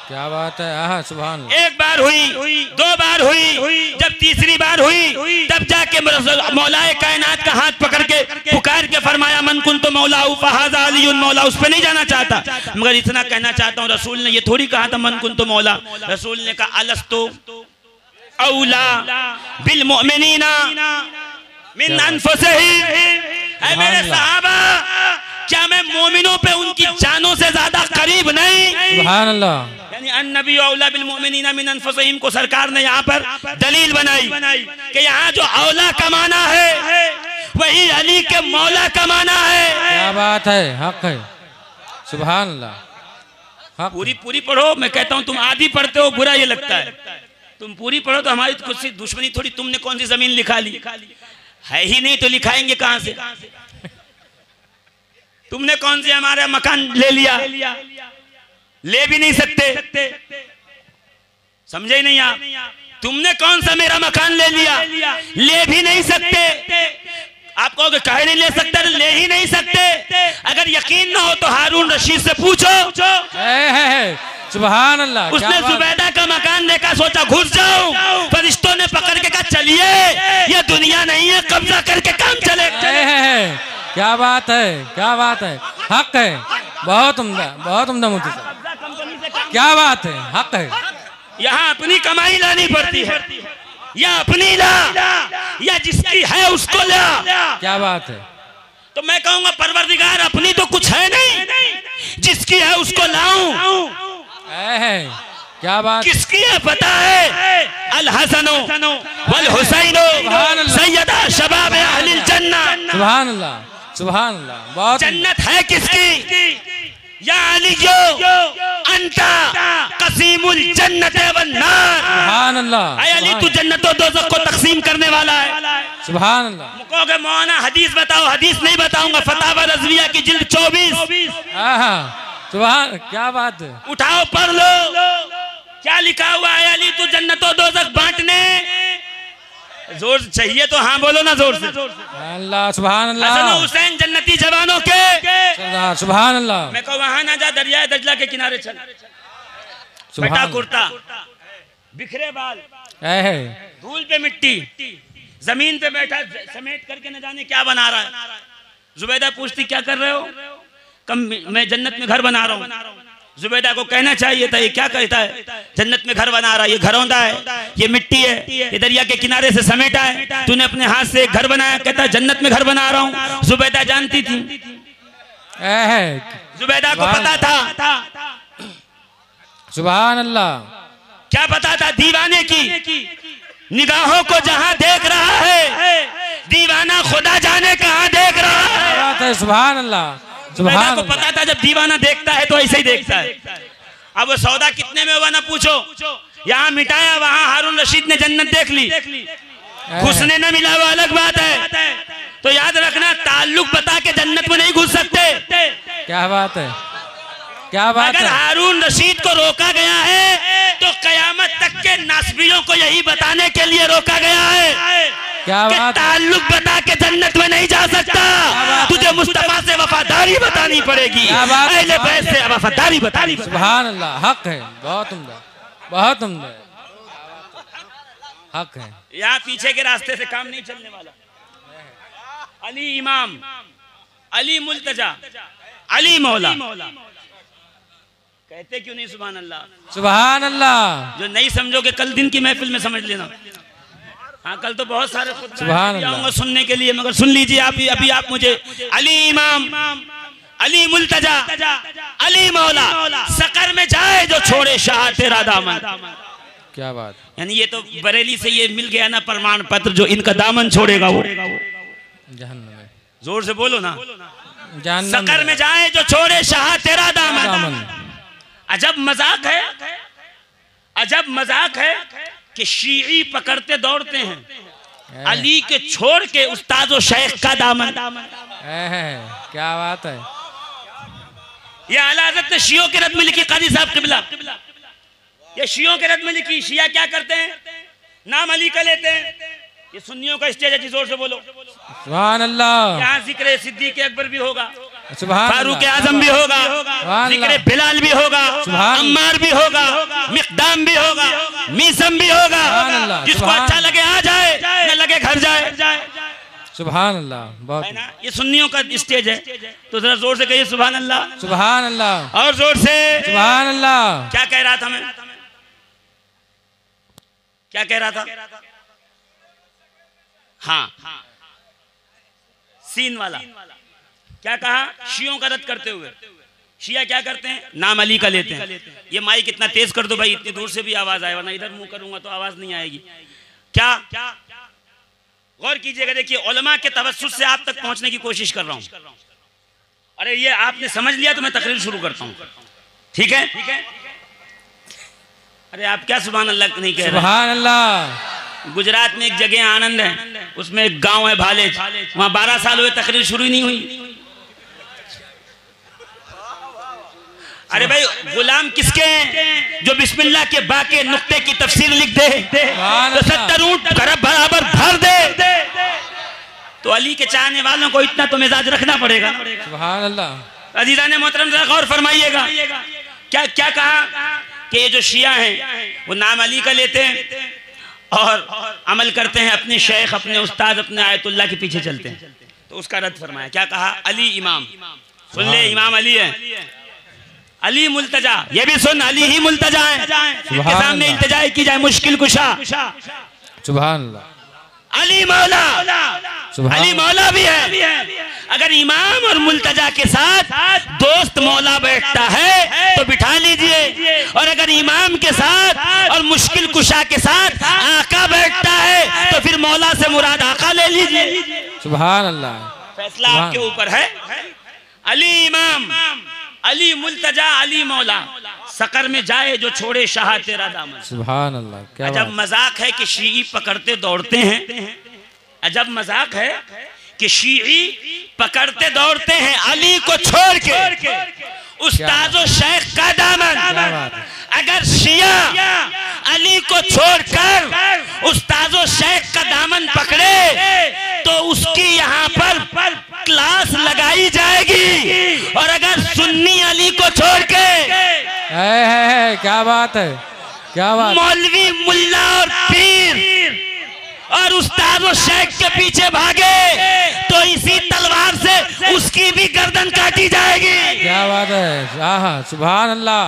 क्या बात है, आहा सुभान अल्लाह। एक बार हुई, दो बार हुई, जब तीसरी बार हुई तब जाके मौलाए कायनात का हाथ पकड़ के पुकार के फरमाया मन कुन तो मौला फहाज़ा अली मौला। उस पर नहीं जाना चाहता, मगर इतना कहना चाहता हूँ, रसूल ने ये थोड़ी कहा था मन कुन तो मौला। रसूल ने कहा अलस्तु औला बिल मुमिनीना मिन अनफुसिहिम। ऐ मेरे सहाबा, क्या मैं मोमिनों पे उनकी जानों से ज्यादा करीब नहीं? सुभान अल्लाह। यानी अन्नबी औला बिल मुमिनीना मिन अनफुसिहिम को सरकार ने यहाँ पर दलील बनाई कि यहाँ जो औला कमाना है वही अली के मौला कमाना है। क्या बात है, हक है, सुभान अल्लाह, हक। पूरी पढ़ो। मैं कहता हूँ तुम आधी पढ़ते हो, बुरा ये लगता है। तुम पूरी पढ़ो तो हमारी कुछ सी दुश्मनी थोड़ी। तुमने कौन सी जमीन लिखा ली? है ही नहीं तो लिखाएंगे कहाँ से? तुमने कौन सी हमारा मकान ले लिया? ले भी नहीं सकते, समझे ही नहीं आप? तुमने कौन सा मेरा मकान ले लिया? ले भी नहीं सकते। आप कहोगे काहे नहीं ले सकते? ले ही नहीं सकते। अगर यकीन ना हो तो हारून रशीद से पूछो। सुभान अल्लाह। उसने जुबैदा का मकान देखा, सोचा घुस जाऊं, फरिश्तों ने पकड़ के कहा चलिए, ये दुनिया नहीं है, कब्जा करके काम चले। क्या बात है, क्या बात है, हक है, बहुत उम्दा, बहुत उम्दा मुफ्ती साहब, क्या बात है, हक है। यहाँ अपनी कमाई लानी पड़ती है, या अपनी ला या जिसकी है उसको ला। क्या बात है। तो मैं कहूँगा परवरदिगार अपनी तो कुछ है नहीं, जिसकी है उसको लाऊं। क्या बात, किसकी है पता है? अल हसनो वल हुसैनो सैयदा शबाब अहलिल जन्नह। सुभान अल्लाह, सुभान अल्लाह। बहुत जन्नत है किसकी? या अलियो अंता कसीमुल जन्नत वन नार। सुभान अल्लाह। ऐ अली तू जन्नत और दोज़ख को तकसीम करने वाला है। सुभान अल्लाह। कहोगे मौलाना हदीस बताओ, हदीस नहीं बताऊंगा। फतावा रज़विया की जिल्द 24। सुभान, क्या बात है। उठाओ पढ़ लो, क्या लिखा हुआ है? अली तू जन्नत और दोज़ख बांटने। जोर चाहिए तो हाँ बोलो ना, जोर से। अल्लाह, सुभान अल्लाह। हसन हुसैन जन्नती जवानों के। सुभान अल्लाह। मैं कहूँ वहां ना जा, दरियाए दजला के किनारे चल। फटा कुर्ता, बिखरे बाल, धूल पे मिट्टी, जमीन पे बैठा समेट करके न जाने क्या बना रहा है। जुबैदा पूछती क्या कर रहे हो? कम मैं जन्नत में घर बना रहा हूँ। जुबैदा को कहना चाहिए था ये क्या कहता है? जन्नत में घर बना रहा है, ये घरौंदा है, ये मिट्टी है, ये दरिया के किनारे से समेटा है, तूने अपने हाथ से एक घर बनाया। कहता है जन्नत में घर बना रहा हूँ। जुबैदा जानती थी, जुबैदा को पता था। सुभान अल्लाह। क्या पता था? दीवाने की निगाहों को जहां देख रहा है, दीवाना खुदा जाने कहां देख रहा है। सुभान अल्लाह। जुबैदा को पता था जब दीवाना देखता है तो ऐसे ही देखता है। अब वो सौदा कितने में हुआ ना पूछो। यहाँ मिटाया, वहां हारून रशीद ने जन्नत देख ली, घुसने न मिला वो अलग बात है। तो याद रखना, ताल्लुक बता के जन्नत में नहीं घुस सकते। क्या बात है, क्या बात है। अगर हारून रशीद को रोका गया है तो कयामत तक के नासबियों को यही बताने के लिए रोका गया है। क्या बात, ताल्लुक बता के जन्नत में नहीं जा सकता, तुझे मुस्तफा से वफादारी बतानी पड़ेगी, अहले बैत से वफादारी बतानी। सुभान अल्लाह, हक है, बहुत उम्दा, बहुत उम्दा, हक है। यहाँ पीछे के रास्ते से काम नहीं चलने वाला। अली इमाम, अली मुल्तजा, अली मौला कहते क्यों नहीं? सुभान अल्लाह, सुभान अल्लाह। जो नहीं समझोगे कल दिन की महफिल में समझ लेना। हाँ, कल तो बहुत सारे आऊंगा सुनने के लिए, मगर सुन लीजिए आप ही। अभी आप मुझे अली इमाम, अली मुल्तजा, अली मौला, सकर में जाए जो छोड़े शाह तेरा दामन। क्या बात। यानी ये तो बरेली से ये मिल गया ना प्रमाण पत्र, जो इनका दामन छोड़ेगा वो जहन्नम में। जोर से बोलो ना, जहन्नम। सकर में जाए जो छोड़े शाह तेरा दामन। अजब मजाक है, अजब मजाक है कि शीई पकड़ते दौड़ते हैं अली के छोड़ के उस्ताद और शेख का दामन। क्या बात है। ये आला हज़रत ने शियों के रद में लिखी, काजी साहब किबला, ये शियों के रद में लिखी। शिया क्या करते हैं, नाम अली का लेते हैं। ये सुन्नियों का स्टेज है जी, जोर से बोलो सुभान अल्लाह। यहाँ जिक्र सिद्दीक अकबर भी होगा, सुभान फारूक आजम भी होगा, जिक्र बिलाल भी होगा, अम्मार भी होगा, मिक़दाम भी होगा, मीसम भी होगा। जिसको अच्छा लगे आ जाए, न लगे घर जाए। सुभान अल्लाह। बहुत है ना, ये सुन्नियों का स्टेज है। तो जरा जोर से कहिए सुभान अल्लाह, सुभान अल्लाह, और जोर से सुभान अल्लाह। क्या कह रहा था मैं, क्या कह रहा था? हाँ, सीन वाला क्या कहा? शियों का रद्द करते हुए शिया क्या करते हैं, नाम अली का लेते हैं। ये माइक इतना तेज कर दो भाई, इतनी दूर से भी आवाज आए, वरना इधर मुंह करूंगा तो आवाज नहीं आएगी। क्या गौर कीजिएगा, देखिए उलमा के तवस्सुस से आप तक पहुंचने की कोशिश कर रहा हूं। अरे ये आपने समझ लिया तो मैं तकरीर शुरू करता हूं, ठीक है? अरे आप क्या सुभान अल्लाह नहीं कह रहे? सुभान अल्लाह। गुजरात में एक जगह आनंद है, उसमें एक गांव है भालेज, वहां 12 साल हुए तकरीर शुरू ही नहीं हुई। अरे भाई गुलाम किसके हैं जो बिस्मिल्लाह के बाके नुक्ते की तफसीर लिख दे तो 70 ऊंट बराबर भर दे। तो अली के चाहने वालों को इतना तो मिजाज रखना पड़ेगा। सुभान अल्लाह। अजीज़ान मोहतरम जरा गौर फरमाइएगा, क्या क्या कहा कि ये जो शिया हैं वो नाम अली का लेते हैं और अमल करते हैं अपने शेख, अपने उस्ताद, अपने आयतुल्लाह के पीछे चलते हैं। तो उसका रद्द फरमाया, क्या कहा? अली इमाम, सुन ले, इमाम अली है, अली मुल्तजा, ये भी सुन, अली ही मुल्तजा है, इनके सामने इल्तिजा की जाए मुश्किल कुशा। सुभान अल्लाह। अली मौला, अली मौला भी है। अगर इमाम और मुल्तजा के साथ दोस्त मौला बैठता है तो बिठा लीजिए, और अगर इमाम के साथ और मुश्किल कुशा के साथ आका बैठता है तो फिर मौला से मुराद आका ले लीजिए। सुभान अल्लाह। फैसला आपके ऊपर है। अली इमाम, अली मुल्तजा, अली मौला, सकर में जाए जो छोड़े शाह तेरा दामन। सुभान अल्लाह। क्या अजब मजाक है कि शीई पकड़ते दौड़ते हैं, अजब मजाक है कि शीई पकड़ते दौड़ते हैं अली को छोड़ के उस्ताद शेख का दामन। अगर शिया अली को छोड़कर उस्ताद शेख का दामन पकड़े तो उसकी यहाँ पर क्लास लगाई जाएगी, और अगर सुन्नी अली को छोड़ के क्या बात है, क्या बात, मौलवी, मुल्ला और पीर और उस्ताद और शेख के पीछे भागे तो इसी तलवार से उसकी भी गर्दन काटी जाएगी। क्या बात है। सुभान अल्लाह,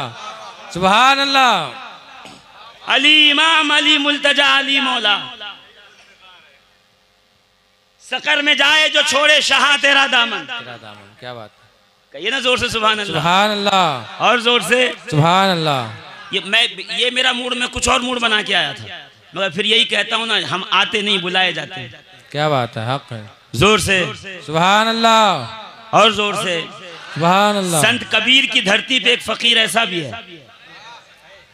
सुभान अल्लाह। अली इमाम, अली मुल्तजा, अली मौला, सकर में जाए जो छोड़े शाह तेरा दामन। क्या बात, कहिए ना जोर से सुभान अल्लाह। सुभान अल्लाह, और जोर से सुभान अल्लाह। ये मेरा मूड में कुछ और मूड बना के आया था, मगर फिर यही कहता हूँ ना, हम आते नहीं बुलाए जाते। क्या बात है, हक है। जोर से सुभान अल्लाह, और जोर से सुभान अल्लाह। संत कबीर की धरती पे एक फकीर ऐसा भी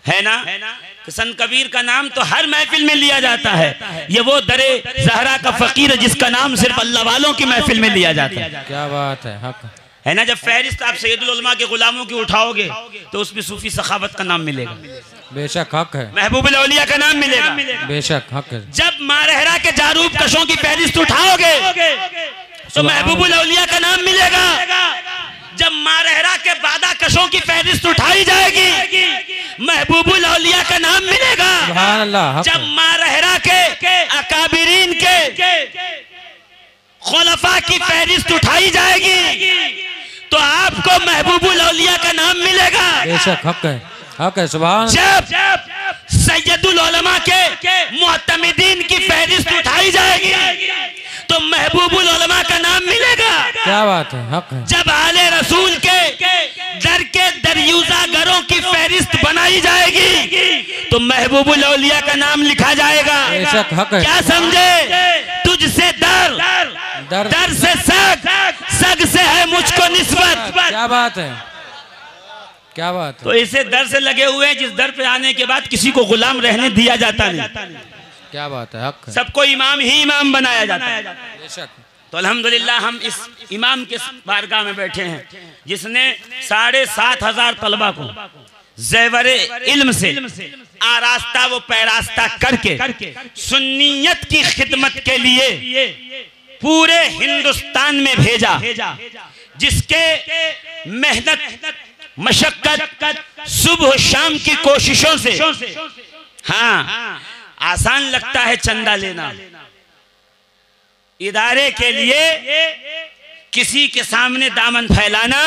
है ना, कि संत कबीर का नाम तो हर महफिल में लिया जाता है। ये वो दरे जहरा का फकीर है जिसका नाम सिर्फ अल्लाह वालों की महफिल में लिया जाता है। क्या बात है, हक है ना। जब फहरिस्त आप सैयदुल उलमा के गुलामों की उठाओगे तो उसमें सूफी सखावत का नाम मिलेगा, बेशक हक है। महबूबुल औलिया का नाम मिलेगा, बेशक हक है। जब मारहरा के जारूब कशों की फहरिस्त उठाओगे तो महबूबुल औलिया का नाम मिलेगा। जब मारहरा के बादा कशों की फहरिस्त उठाई जाएगी महबूबुल औलिया का नाम मिलेगा। सुभान अल्लाह। जब मारहरा के अकाबिरीन के खुलफा की फहरिस्त उठाई जाएगी तो आपको महबूबुल औलिया का नाम मिलेगा। बेशक हक है, हक है। सुभान। जब सैयदुल उलमा के मुअत्तमिदीन की फहरिस्त उठाई जाएगी तो महबूबुल उलमा का नाम मिलेगा। क्या बात है, हक है। जब आले रसूल के दर के दरियूजा घरों की फहरिस्त बनाई जाएगी तो महबूबुल औलिया का नाम लिखा जाएगा। बेशक हक है। क्या समझे? तुझसे दर से सग से है मुझको निस्बत। क्या बात है, क्या बात है। तो ऐसे दर से लगे हुए हैं जिस दर पे आने के बाद किसी को गुलाम रहने दिया जाता नहीं। क्या बात है, हक है। सबको इमाम ही इमाम बनाया जाता है। बेशक। तो अल्हम्दुलिल्लाह हम इस इमाम के बारगाह में बैठे हैं जिसने 7,500 तलबा को ज़ेवरे इल्म से आरास्ता वो पैरास्ता करके सुन्नियत की खिदमत के लिए पूरे हिंदुस्तान में भेजा, जिसके मेहनत मशक्कत सुबह शाम की कोशिशों से, हाँ आसान लगता है चंदा लेना, इदारे के लिए किसी के सामने दामन फैलाना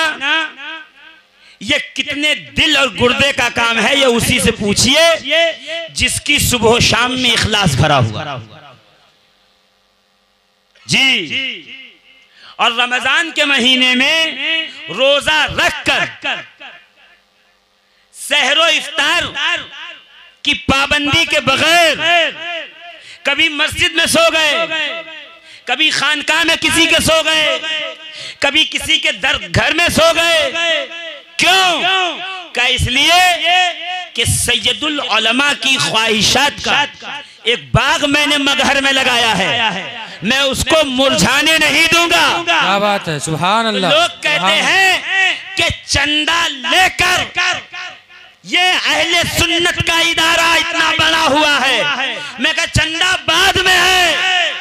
ये कितने दिल और गुर्दे का काम है, ये उसी से पूछिए जिसकी सुबह शाम में इखलास भरा हुआ जी। और रमजान के महीने में रोजा रखकर सहरो इफ्तार की पाबंदी के बगैर कभी मस्जिद में सो गए, कभी खानकाह में किसी के सो गए, कभी किसी के घर में सो गए। क्यों? क्या इसलिए कि सैयदुल उलमा की ख्वाहिशात का एक बाग मैंने मगहर में लगाया है, मैं उसको मुरझाने नहीं दूंगा। क्या बात है, सुभान अल्लाह। लोग कहते हैं कि चंदा लेकर ये अहले सुन्नत का इदारा इतना बना हुआ है। मैं कहा चंदा बाद में है,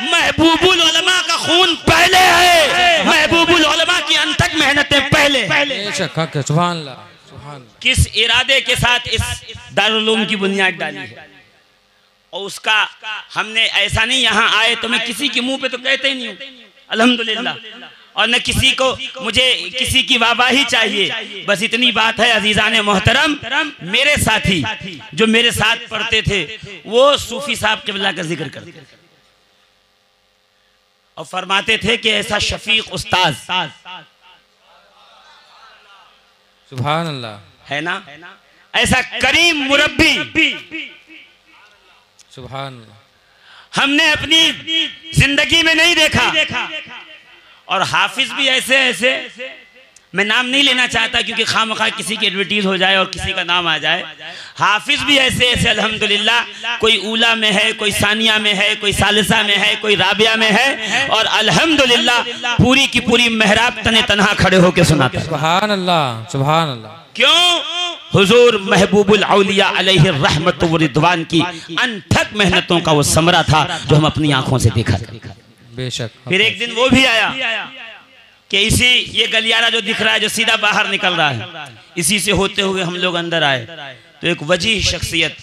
महबूबुल उलमा का खून पहले है, महबूबुल उलमा की अनथक मेहनतें पहले। बेशक हक है, सुभान अल्लाह, सुभान अल्लाह। किस इरादे के साथ इस दारुल उलूम की बुनियाद डाली है, और उसका हमने ऐसा नहीं यहाँ आए तो मैं किसी के मुंह पे तो कहते ही नहीं हूँ अल्हम्दुलिल्लाह, और न किसी को मुझे किसी की वाहवाही चाहिए। बस इतनी बात है अजीजाने मोहतरम, मेरे साथी जो मेरे साथ पढ़ते थे वो सूफी साहब क़िबला का जिक्र करते थे और फरमाते थे कि ऐसा शफीक उस्ताद सुभान अल्लाह है ना, ऐसा करीम मुरब्बी सुभान अल्लाह हमने अपनी जिंदगी में नहीं देखा। और हाफिज भी ऐसे मैं नाम नहीं लेना चाहता क्योंकि खामखा किसी की एडवर्टीज हो जाए और किसी का नाम आ जाए। हाफिज भी ऐसे अल्हम्दुलिल्लाह, कोई ऊला में है, कोई सानिया में है, कोई सालिसा में है, कोई राबिया में है, और अल्हम्दुलिल्लाह पूरी की पूरी मेहराब तने तनहा खड़े होकर सुनाते। सुभान अल्लाह, सुभान अल्लाह। क्यों? हुजूर महबूबुल औलिया अलैहि रहमत व रिदवान की अनथक मेहनतों का वो समरा था जो हम अपनी आंखों से देखा। बेशक। फिर एक दिन वो भी आया कि इसी ये गलियारा जो दिख रहा है, जो सीधा बाहर निकल रहा है, इसी से होते हुए हम लोग अंदर आए तो एक वजीह शख्सियत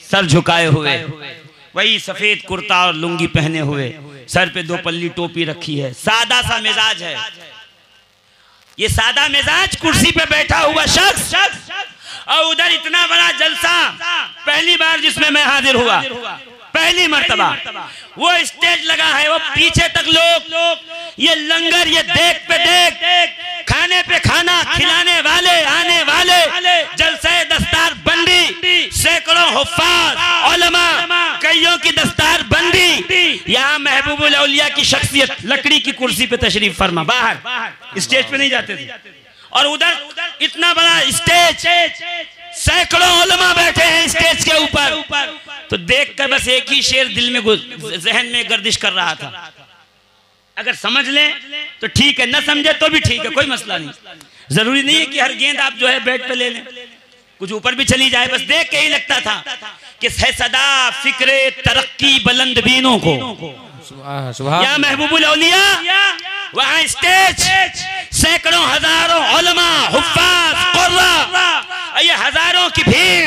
सर झुकाए हुए, वही सफेद कुर्ता और लुंगी पहने हुए, सर पे 2 पल्ली टोपी रखी है, सादा सा मिजाज है। ये सादा मिजाज कुर्सी पे बैठा हुआ शख्स, और उधर इतना बड़ा जलसा पहली बार जिसमें मैं हाजिर हुआ, पहली मर्तबा वो स्टेज लगा है, वो पीछे तक लोग, ये लंगर, ये देख पे देख, खाने पे खाना, खिलाने वाले, आने वाले, जलसे दस्तार बंदी, सैकड़ों हुफ्फाज उलमा, कईयों की दस्तार बंदी। यहाँ महबूबुल औलिया की शख्सियत लकड़ी की कुर्सी पे तशरीफ फरमा, बाहर स्टेज पे नहीं जाते थे, और उधर इतना बड़ा स्टेज, सैकड़ों उलमा बैठे हैं स्टेज के ऊपर। तो देखकर बस एक ही शेर दिल में जहन में गर्दिश कर रहा था, अगर समझ लें तो ठीक है, न समझे तो भी ठीक है, कोई मसला नहीं। जरूरी नहीं है कि हर गेंद आप जो है बैट पे ले लें, कुछ ऊपर भी चली जाए। बस देख के ही लगता था कि है सदा फिक्रे तरक्की बुलंद बीनों को, या महबूबुल औलिया वहाँ स्टेज, सैकड़ों हजारों उलमा, हुफ्फाज, कुर्रा, ये हजारों की भीड़,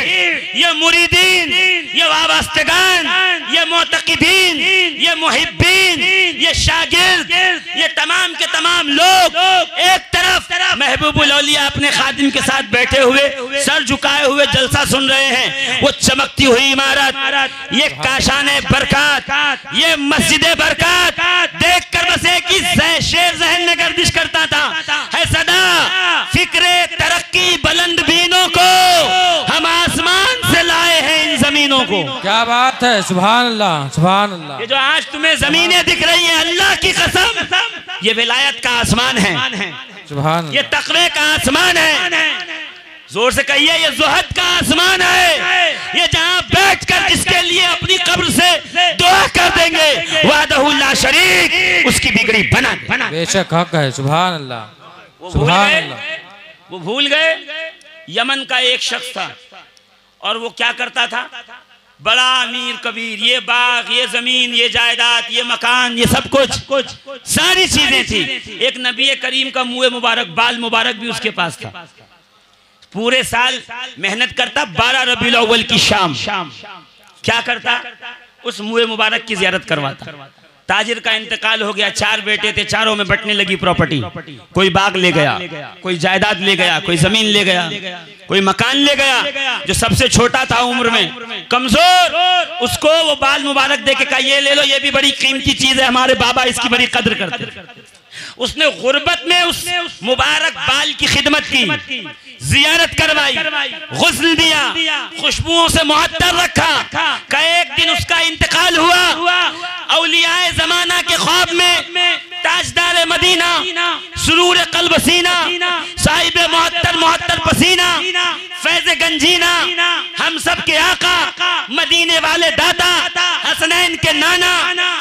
ये मुरीदीन, ये वाबस्तगान, ये मोतक़िदीन, ये मुहिब्बीन, ये शागिर्द, ये तमाम के तमाम लोग एक तरफ, महबूबुल औलिया अपने खादिम के साथ बैठे हुए, सर झुकाए हुए जलसा सुन रहे हैं। वो चमकती हुई इमारत, ये काशाने बरकत, ये मस्जिदे बरकत देखकर बस एक ही शेर जहन में गर्दिश करता था, है सदा फिक्रे तरक्की बुलंद बीनों को, हम आसमान से लाए हैं इन जमीनों को। क्या बात है, सुभान अल्लाह, सुभान अल्लाह। ये जो आज तुम्हें जमीनें दिख रही हैं, अल्लाह की कसम, ये विलायत का आसमान है, सुभान ये तक़वे का आसमान है। जोर से कहिए, ये ज़ुहद का आसमान है, ये जहां बैठकर जिसके लिए अपनी कब्र से दुआ कर देंगे, वादहु ला शरीक, उसकी बिगड़ी बना दे। बेशक हक है। सुभान अल्लाह, सुभान अल्लाह। वो भूल गए यमन का एक शख्स था और वो क्या करता था, बड़ा अमीर कबीर, ये बाग, ये जमीन, ये जायदाद, ये मकान, ये सब कुछ सारी चीजें थी। एक नबी करीम का मुंह मुबारक, बाल मुबारक भी उसके पास था। पूरे साल मेहनत करता, 12 रबीउल अव्वल की शाम क्या करता, उस मुंह मुबारक की जियारत करवाता। ताजिर का इंतकाल हो गया, 4 बेटे थे, चारों में बंटने लगी प्रॉपर्टी। कोई बाग ले गया, कोई जायदाद ले गया, कोई जमीन ले गया, कोई मकान ले गया। जो सबसे छोटा था उम्र में, कमजोर, उसको वो बाल मुबारक दे के कहा, ये ले लो, ये भी बड़ी कीमती चीज है, हमारे बाबा इसकी बड़ी कदर करते। उसने गुर्बत में उस मुबारक बाल की खिदमत की, जियारत करवाई, गुस्ल दिया, खुशबुओं से मुअत्तर रखा। का एक दिन उसका इंतकाल हुआ। औलियाए जमाना के ख्वाब में ताजदार मदीना, सुरूर कल्ब सीना, साहिब मुअत्तर पसीना, फैज़ गंजीना, हम सब के आका, मदीने वाले दादा, हसनैन के नाना,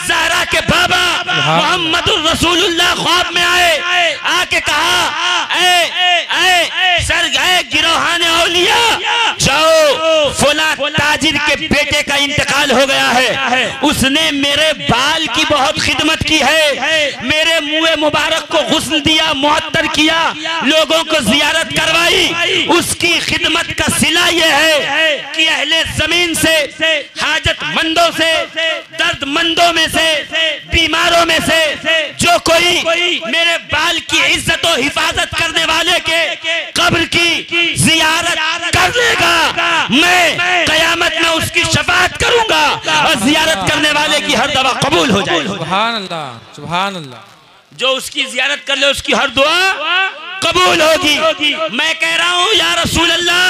ज़हरा के बाबा, मोहम्मदुर रसूलुल्लाह ख्वाब में आए। आके कहा, सर गए गिरोहाने औलिया, जाओ फुला ताजिर के बेटे का इंतकाल हो गया है, उसने मेरे बाल की बहुत खिदमत की है, मेरे मुंह मुबारक को गुस्ल दिया, मुअत्तर किया, लोगों को जियारत करवाई। उसकी खिदमत का सिला यह है कि अहले जमीन से, हाजतमंदों से, दर्दमंदों में से, बीमारों में से जो कोई मेरे बाल की इज्जत और हिफाजत करने वाले के कब्र की जियारत कर लेगा, मैं कयामत में उसकी शफाअत करूंगा और जियारत करने वाले की हर दवा कबूल हो जाएगी। सुभान अल्लाह, सुभान अल्लाह। जो उसकी जियारत कर ले उसकी हर दुआ कबूल होगी। मैं कह रहा हूँ या रसूल अल्लाह,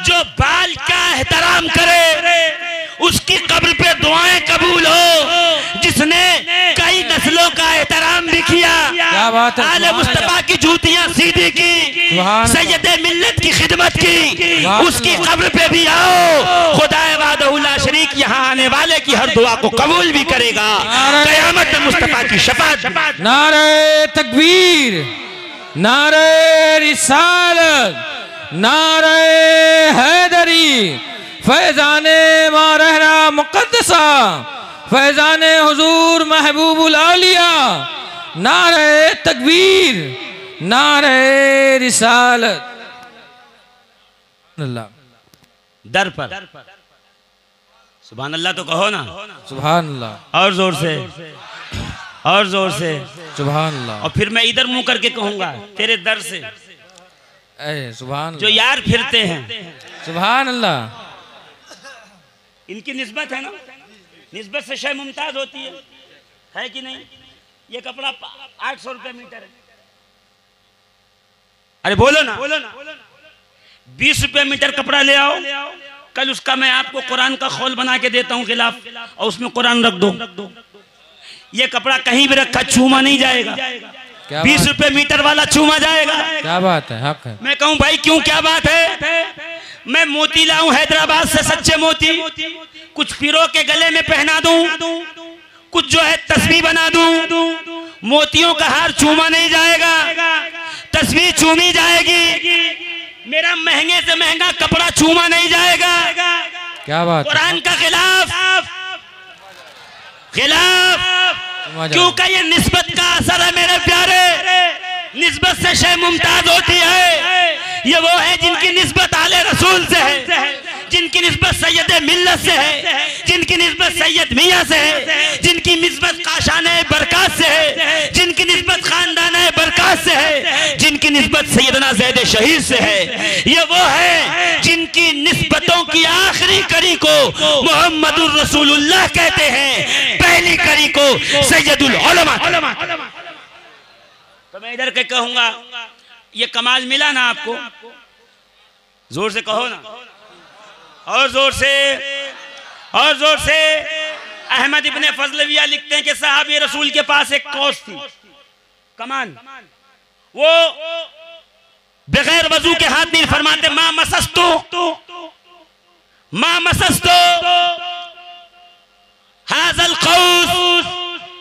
जो बाल का एहतराम करे उसकी कब्र पे दुआएं कबूल हो। जिसने कई नस्लों का एहतराम भी किया, क्या बात है, आले मुस्तफा की जूतियां सीधी की, सैयदे मिल्लत की खिदमत की, उसकी कब्र पे भी आओ। खुदाए वादहु ला शरीक यहाँ आने वाले की हर दुआ को कबूल भी करेगा, कयामत में मुस्तफा की शफाअत। नारे तकबीर, नारे रिसालत, नारे हैदरी, फैजाने मारहरा मुकद्दसा, फैजाने हुजूर महबूबुल आलिया, नारे तकबीर, नारे रिसालत। अल्लाह दर पर सुभान अल्लाह तो कहो ना, सुभान अल्लाह, और जोर से, और जोर से सुभान अल्लाह। और फिर मैं इधर मुंह करके कहूंगा, तेरे दर से सुभान जो यार फिरते हैं, सुभान अल्लाह। इनकी निस्बत है ना, निस्बत से शय मुमताज होती है कि नहीं। ये कपड़ा 800 रुपए मीटर है, अरे बोलो ना, 20 रुपए मीटर कपड़ा ले आओ, कल उसका मैं आपको कुरान का खोल बना के देता हूँ खिलाफ, और उसमें कुरान रख दो। ये कपड़ा कहीं भी रखा चूमा नहीं जाएगा, 20 रुपए मीटर वाला चूमा जाएगा। क्या बात है, हक है। मैं कहूँ भाई क्यों, क्या बात है, मैं मोती लाऊं हैदराबाद से, सच्चे मोती, कुछ पीरों के गले में पहना दूं, कुछ जो है तस्बीह बना दूं, मोतियों का हार चूमा नहीं जाएगा, तस्बीह चूमी जाएगी। मेरा महंगे से महंगा कपड़ा चूमा नहीं जाएगा। क्या बात, कुरान का खिलाफ, क्योंकि ये निस्बत का असर है मेरे प्यारे। निस्बत से शय मुमताज होती है, ये वो है जिनकी निस्बत आले रसूल से है, जिनकी निस्बत सैयद मिल्लत से है, जिनकी निस्बत सैयद मियाँ से है, जिनकी निस्बत काशाने बरकात से है, जिनकी निस्बत खानदाने बरकात से है, जिनकी निस्बत सैयदना ज़ैद शहीद से है। ये वो है जिनकी निस्बतों की आखिरी कड़ी को मोहम्मदुर रसूलुल्लाह कहते हैं, पहली कड़ी को सैयदुल उलमा। तो मैं इधर के कहूंगा, ये कमाल मिला ना आपको, जोर से कहो ना, और जोर से, और जोर से। अहमद इब्ने फजलविया लिखते हैं कि साहब ये रसूल के पास एक कौस थी, कमान, वो बगैर वजू के हाथ नहीं फरमाते मां मसस्तु हाज़ल कौस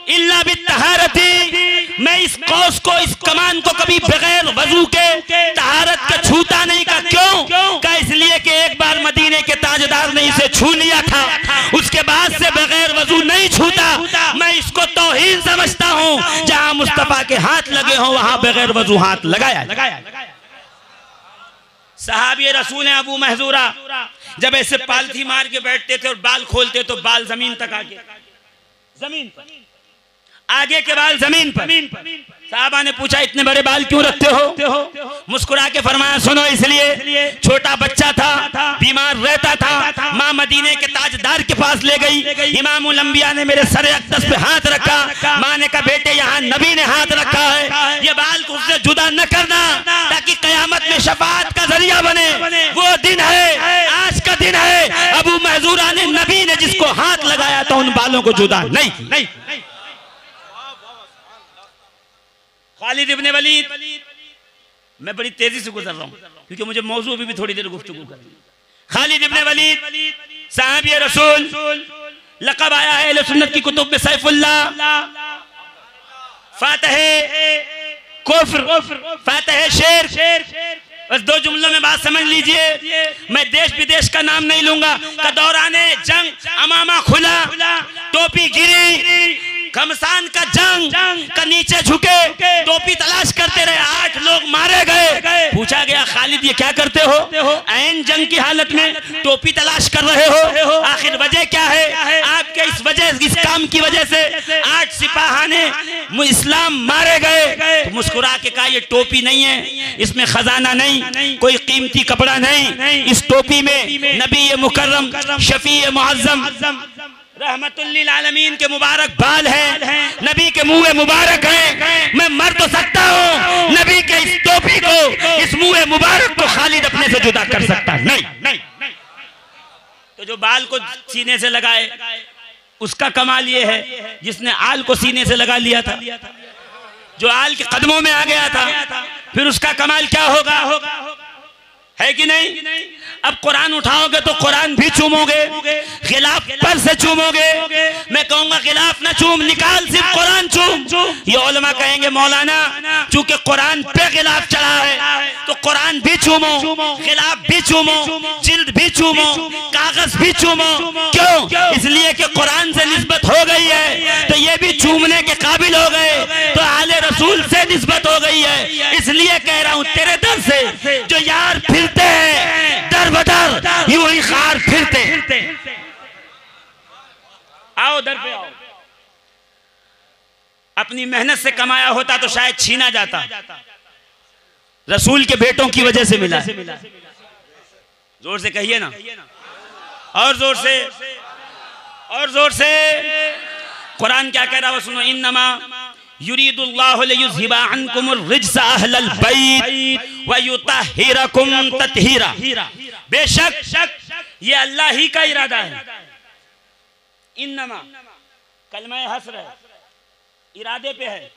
इल्ला बित्तहारती, मैं इस कौस को, इस कमान को कभी बगैर वजू के तहारत के छूता नहीं। का क्यों? का इसलिए कि एक बार मदीने के ताजदार ने इसे छू लिया था, उसके बाद से बगैर वजू नहीं छूता। मैं इसको तौहीन समझता हूं। जहां मुस्तफा के हाथ लगे हों वहां बगैर वजू हाथ लगाया। सहाबी रसूल हैं अबू महजूरा, जब ऐसे पालथी मार के बैठते थे और बाल खोलते तो बाल जमीन तक आगे के बाल जमीन पर। साहबा ने पूछा इतने बड़े बाल क्यों रखते हो? मुस्कुरा के फरमाया सुनो, इसलिए छोटा बच्चा था, बीमार रहता था, माँ मदीने के ताजदार के पास ले गई, इमामुल अंबिया ने मेरे सर अक़दस पे हाथ रखा, माँ ने कहा बेटे यहाँ नबी ने हाथ रखा है, ये बाल को उससे जुदा न करना ताकि कयामत में शफाअत का जरिया बने। वो दिन है, आज का दिन है। अबू महजूरा ने, नबी ने जिसको हाथ लगाया था उन बालों को जुदा नहीं। खालिद इब्ने वलीद, मैं बड़ी तेजी से गुजर रहा हूं क्योंकि मुझे मौजू भी थोड़ी देर गुफ्तगू करनी। खालिद इब्ने वलीद साहबी रसूल, लक़ब आया है अहले सुन्नत की कुतुब में सैफुल्लाह, फातिह कुफ्र, फातिह शेर। बस दो जुमलों में बात समझ लीजिए। मैं देश विदेश का नाम नहीं लूंगा। का दौराने जंग अमामा खुला, टोपी गिरी, घमसान का जंग का नीचे झुके, टोपी तलाश करते रहे, 8 लोग मारे गए। पूछा गया खालिद ये क्या करते हो? ऐन जंग की हालत में टोपी तलाश कर रहे हो, आखिर वजह क्या है? आपके इस काम की वजह से 8 सिपाहाने इस्लाम मारे गए। तो मुस्कुरा के कहा ये टोपी नहीं है, इसमें खजाना नहीं, कोई कीमती कपड़ा नहीं, इस टोपी में नबी मुकर्रम शफी मुअज़्ज़म रहमतुल लिल आलमीन के मुबारक बाल हैं, नबी के मुंह मुबारक हैं। मैं मर तो सकता हूँ, नबी के इस टोपी को, इस मुंह मुबारक को खालिद अपने से जुदा कर सकता नहीं। तो जो बाल को सीने से लगाए उसका कमाल ये है, जिसने आल को सीने से लगा लिया था, जो आल के कदमों में आ गया था, फिर उसका कमाल क्या होगा? है कि नहीं? अब कुरान उठाओगे तो कुरान भी चूमोगे, खिलाफ पर से चूमोगे। मैं कहूंगा खिलाफ ना चूम, निकाल, सिर्फ कुरान चूम। ये उलमा कहेंगे मौलाना चूंकि कुरान पे खिलाफ चढ़ा है तो कुरान भी चूमो, खिलाफ भी चूमो, जिल्द भी चूमो, कागज भी चूमो। क्यों? इसलिए कि कुरान से निस्बत हो गई है तो ये भी चूमने के काबिल हो गए, तो आले रसूल से निस्बत हो गई है। इसलिए कह रहा हूं तेरे दर से जो यार फिरते हैं दर बदर यूं ही खार फिरते। आओ दर पे आओ। अपनी मेहनत से कमाया होता तो शायद छीना जाता, रसूल के बेटों की वजह से मिला। जोर से कहिए ना, और जोर से, और जोर से। कुरान क्या कह रहा है सुनो, इन्नमा युरीदुल्लाहु लियुज़हिबा अन्कुमुर रिज्सा अहलल बैत व युतहिरकुम तत्हीरा। बेशक ये अल्लाह ही का इरादा है। इन्नमा कलमा हस्र है, इरादे पे है,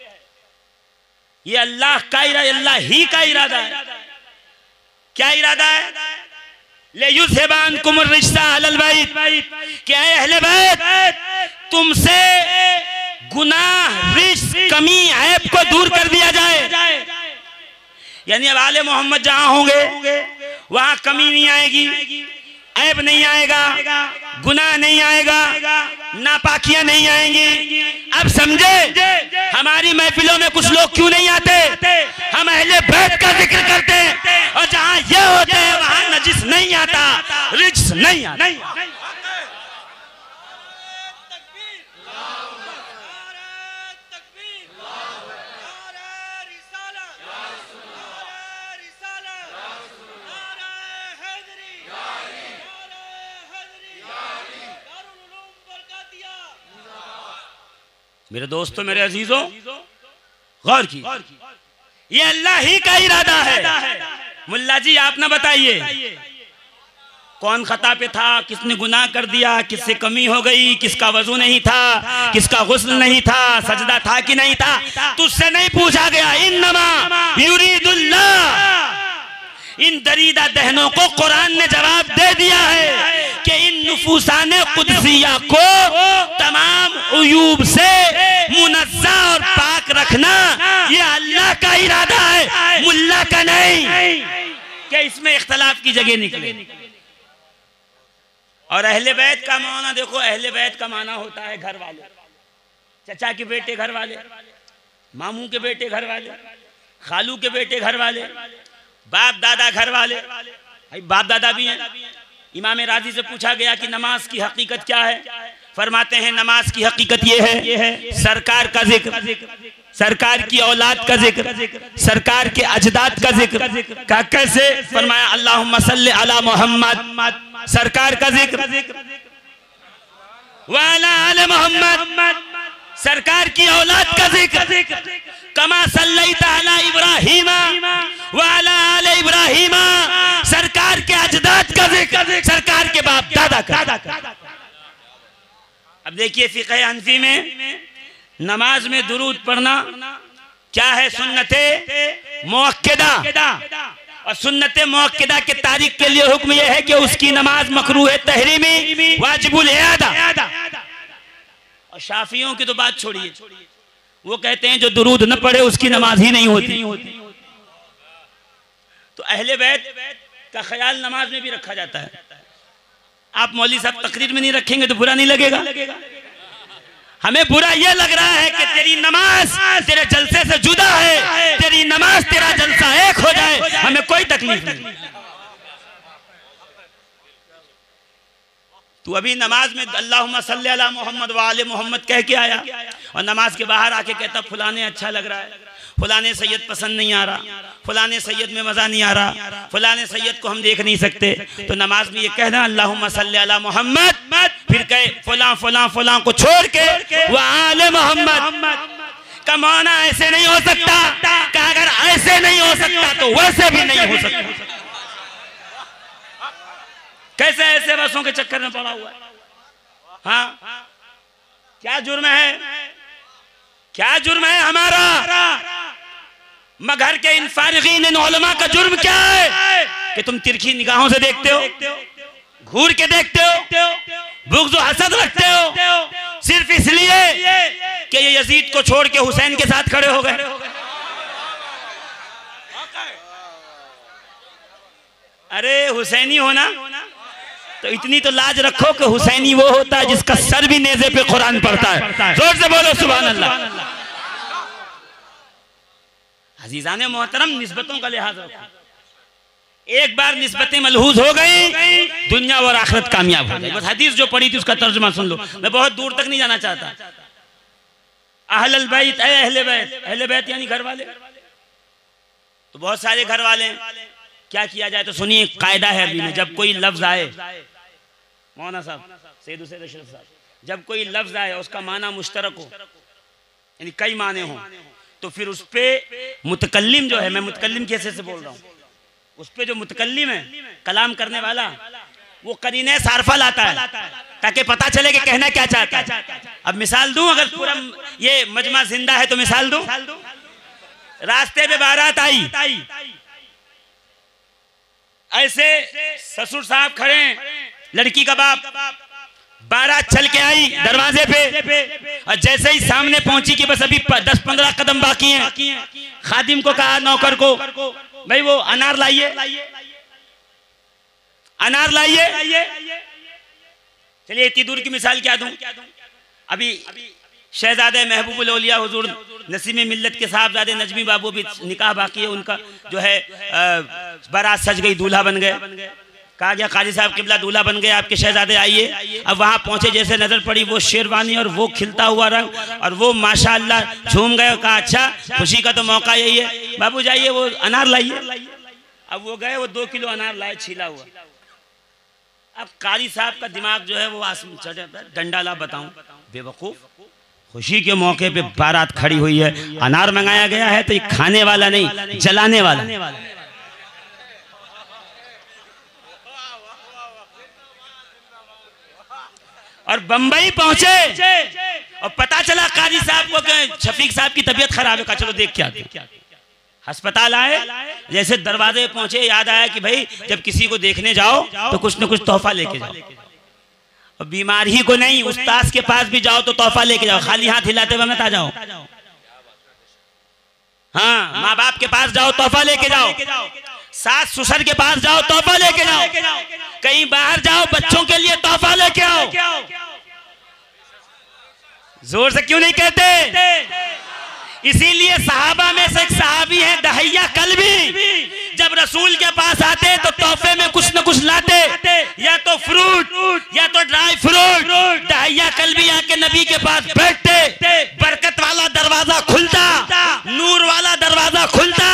ये अल्लाह का इरादा, अल्लाह ही का इरादा है। क्या इरादा है? लियुज़हिबा अन्कुमुर रिज्सा अहलल बैत, क्या है अहले बैत तुमसे गुनाह, रिज्स, कमी, ऐब को दूर कर दिया जाए। यानी अब आले मोहम्मद जहां होंगे वहां कमी नहीं आएगी, ऐब नहीं आएगा, गुनाह नहीं आएगा, नापाकियां नहीं आएंगी। अब समझे हमारी महफिलों में कुछ लोग क्यों नहीं आते? हम अहले बैत का जिक्र करते हैं और जहां ये होते हैं वहां नजिस नहीं आता, रिज्स नहीं आता। मेरे दोस्तों, मेरे अजीजों, गौर की, ये अल्लाह ही का इरादा है। मुल्ला जी आप ना बताइए कौन खता पे था, किसने गुनाह कर दिया, किससे कमी हो गई, किसका वजू नहीं था, किसका गुस्ल नहीं था, सजदा था कि नहीं था, तुझसे नहीं पूछा गया। इन्नमा युरीदुल्लाह इन दरीदा दहनों को कुरान ने जवाब दे दिया है कि इन नुफूसाने कुदसिया को तमाम उयूब से मुनज़्ज़ा और पाक रखना ये अल्लाह का इरादा है, मुल्ला का नहीं कि इसमें इख्तलाफ की जगह निकले। और अहले बैत का माना देखो, अहले बैत का माना होता है घर वाले, चचा के बेटे घर वाले, मामू के बेटे घर वाले, खालू के बेटे घर वाले, बाप दादा घर वाले। भाई बाप दादा भी हैं। इमाम राजी से पूछा गया कि नमाज की हकीकत क्या है, फरमाते हैं नमाज की हकीकत ये है सरकार का जिक्र, सरकार की औलाद का जिक्र, सरकार के अजदाद का जिक्र। का कैसे? फरमाया अल्लाहुम्मा सल्ली अला मोहम्मद, सरकार का जिक्र, व अला आले मोहम्मद, सरकार की औलाद का जिक्र, कमा सल्लैता अला इब्राहीमा व अला आले इब्राहीमा, सरकार के अजदाद का जिक्र, सरकार के बाप दादा का। अब देखिए फिक़ह हनफी में नमाज में दुरूद पढ़ना क्या है? सुन्नते मुअक्कदा, और सुन्नते मुअक्कदा के तारीख के लिए हुक्म यह है कि उसकी नमाज मकरूह तहरीमी वाजिबुल इआदा। और शाफियों की तो बात छोड़िए, वो कहते हैं जो दुरूद न पढ़े उसकी नमाज ही नहीं होती। तो अहले बैत का ख्याल नमाज में भी रखा जाता है। आप मौलवी साहब तकरीर में नहीं रखेंगे तो बुरा नहीं लगेगा। हमें बुरा यह लग रहा है कि तेरी नमाज तेरे जलसे से जुदा है, तेरी नमाज तेरा जलसा एक हो जाए, हमें कोई तकलीफ नहीं। तू अभी नमाज में अल्लाहुम्मा सल्ली अला मोहम्मद व आले मोहम्मद कह के आया और नमाज के बाहर आके कहता फलाने अच्छा लग रहा है, फलाने सैयद पसंद नहीं आ रहा, फलाने सैयद में मजा नहीं आ रहा, फलाने सैयद को हम देख नहीं सकते। तो नमाज में ये कहना अल्लाहुम्मा सल्ली अला मोहम्मद, फिर कहे फलां फलां फलां को छोड़ के व आले मोहम्मद का माना ऐसे नहीं हो सकता कि अगर ऐसे नहीं हो सकता तो वैसे भी नहीं हो सकता। कैसे ऐसे बसों के चक्कर में पड़ा हुआ है? हाँ, क्या जुर्म है, क्या जुर्म है हमारा? मगर के इन फारिगीन इन उलमा का जुर्म क्या है कि तुम तिरछी निगाहों से देखते हो, घूर के देखते हो, बुग़्ज़ और हसद रखते हो सिर्फ इसलिए कि ये यजीद को छोड़ के हुसैन के साथ खड़े हो गए। अरे हुसैनी होना तो इतनी तो लाज रखो कि हुसैनी वो होता है जिसका सर भी नेज़े पे कुरान पढ़ता है। जोर से बोलो सुभान अल्लाह। अजीज़ाने मोहतरम, निस्बतों का लिहाज रखो। एक बार निस्बतें मलहूज हो गई, दुनिया और आखिरत कामयाब हो गई। बस हदीस जो पढ़ी थी उसका तर्जुमा सुन लो, मैं बहुत दूर तक नहीं जाना चाहता। अहलुल बैत, अहले बैत, अहले बैत यानी घर वाले। तो बहुत सारे घर वाले हैं, क्या किया जाए? तो सुनिए, कायदा है अरबी में, जब कोई लफ्ज आए, मौलाना साहब सैयद हुसैन अशरफ साहब, जब कोई लफ्ज आए उसका माना मुश्तरक हो, यानी कई माने हों, तो फिर उस पे मुतकल्लिम जो है, मैं मुतकल्लिम कैसे से बोल रहा हूँ, उस पे जो मुतकल्लिम है, कलाम करने वाला, वो करीने सारफा लाता है ताकि पता चले कि कहना क्या चाहता है। अब मिसाल दूं, अगर पूरा ये मजमा जिंदा है तो मिसाल दूं। रास्ते पे बारात आई, ऐसे ससुर साहब खड़े हैं, लड़की का बाप, बारात चल के आई दरवाजे पे, और जैसे ही सामने पहुंची कि बस अभी 10-15 कदम बाकी हैं, खादिम को कहा, नौकर को, भाई वो अनार लाइए, अनार लाइए। चलिए इतनी दूर की मिसाल क्या दूं? अभी शहजादे महबूबुल औलिया हुजूर नसीम मिल्लत के साहबजादे नजमी बाबू भी निकाह बाकी है, उनका जो है बारात सज गई, दूल्हा बन गए। कहा गया काजी साहब किबला दूल्हा बन गए, आपके शहजादे आइए। अब वहाँ पहुँचे, जैसे नजर पड़ी वो शेरवानी और वो खिलता हुआ रंग, और वो माशाअल्लाह झूम गए। कहा अच्छा, खुशी का तो मौका यही है, बाबू जाइए वो अनार लाइए। अब वो गए, वो 2 किलो अनार लाए छीला हुआ। अब काजी साहब का दिमाग जो है वो डंडा ला बताऊं, बेवकूफ, खुशी के मौके पे बारात खड़ी हुई है, अनार मंगाया गया है तो ये खाने वाला नहीं, जलाने वाला। और बंबई पहुंचे और पता चला काजी साहब को कि शफीक साहब की तबीयत खराब है। कहा चलो देख के आते। अस्पताल आए, जैसे दरवाजे पहुंचे याद आया कि भाई जब किसी को देखने जाओ तो कुछ न कुछ तोहफा लेके जाओ। और बीमार ही को नहीं, उस्ताद के पास भी जाओ तो तोहफा लेके जाओ, खाली हाथ हिलाते हुए मत आ जाओ। हाँ, माँ बाप के पास जाओ तोहफा लेके जाओ, सास ससुर के पास जाओ तोहफा लेके जाओ, कहीं बाहर जाओ बच्चों के लिए तोहफा लेके आओ। जोर से क्यों नहीं कहते? इसीलिए सहाबा में से एक सहाबी है दहिया कल्बी, जब रसूल के पास आते तो तोहफे में कुछ न कुछ लाते, या तो फ्रूट या तो ड्राई फ्रूट। दहिया कल्बी आके नबी के पास बैठते, बरकत वाला दरवाजा खुलता, नूर वाला दरवाजा खुलता।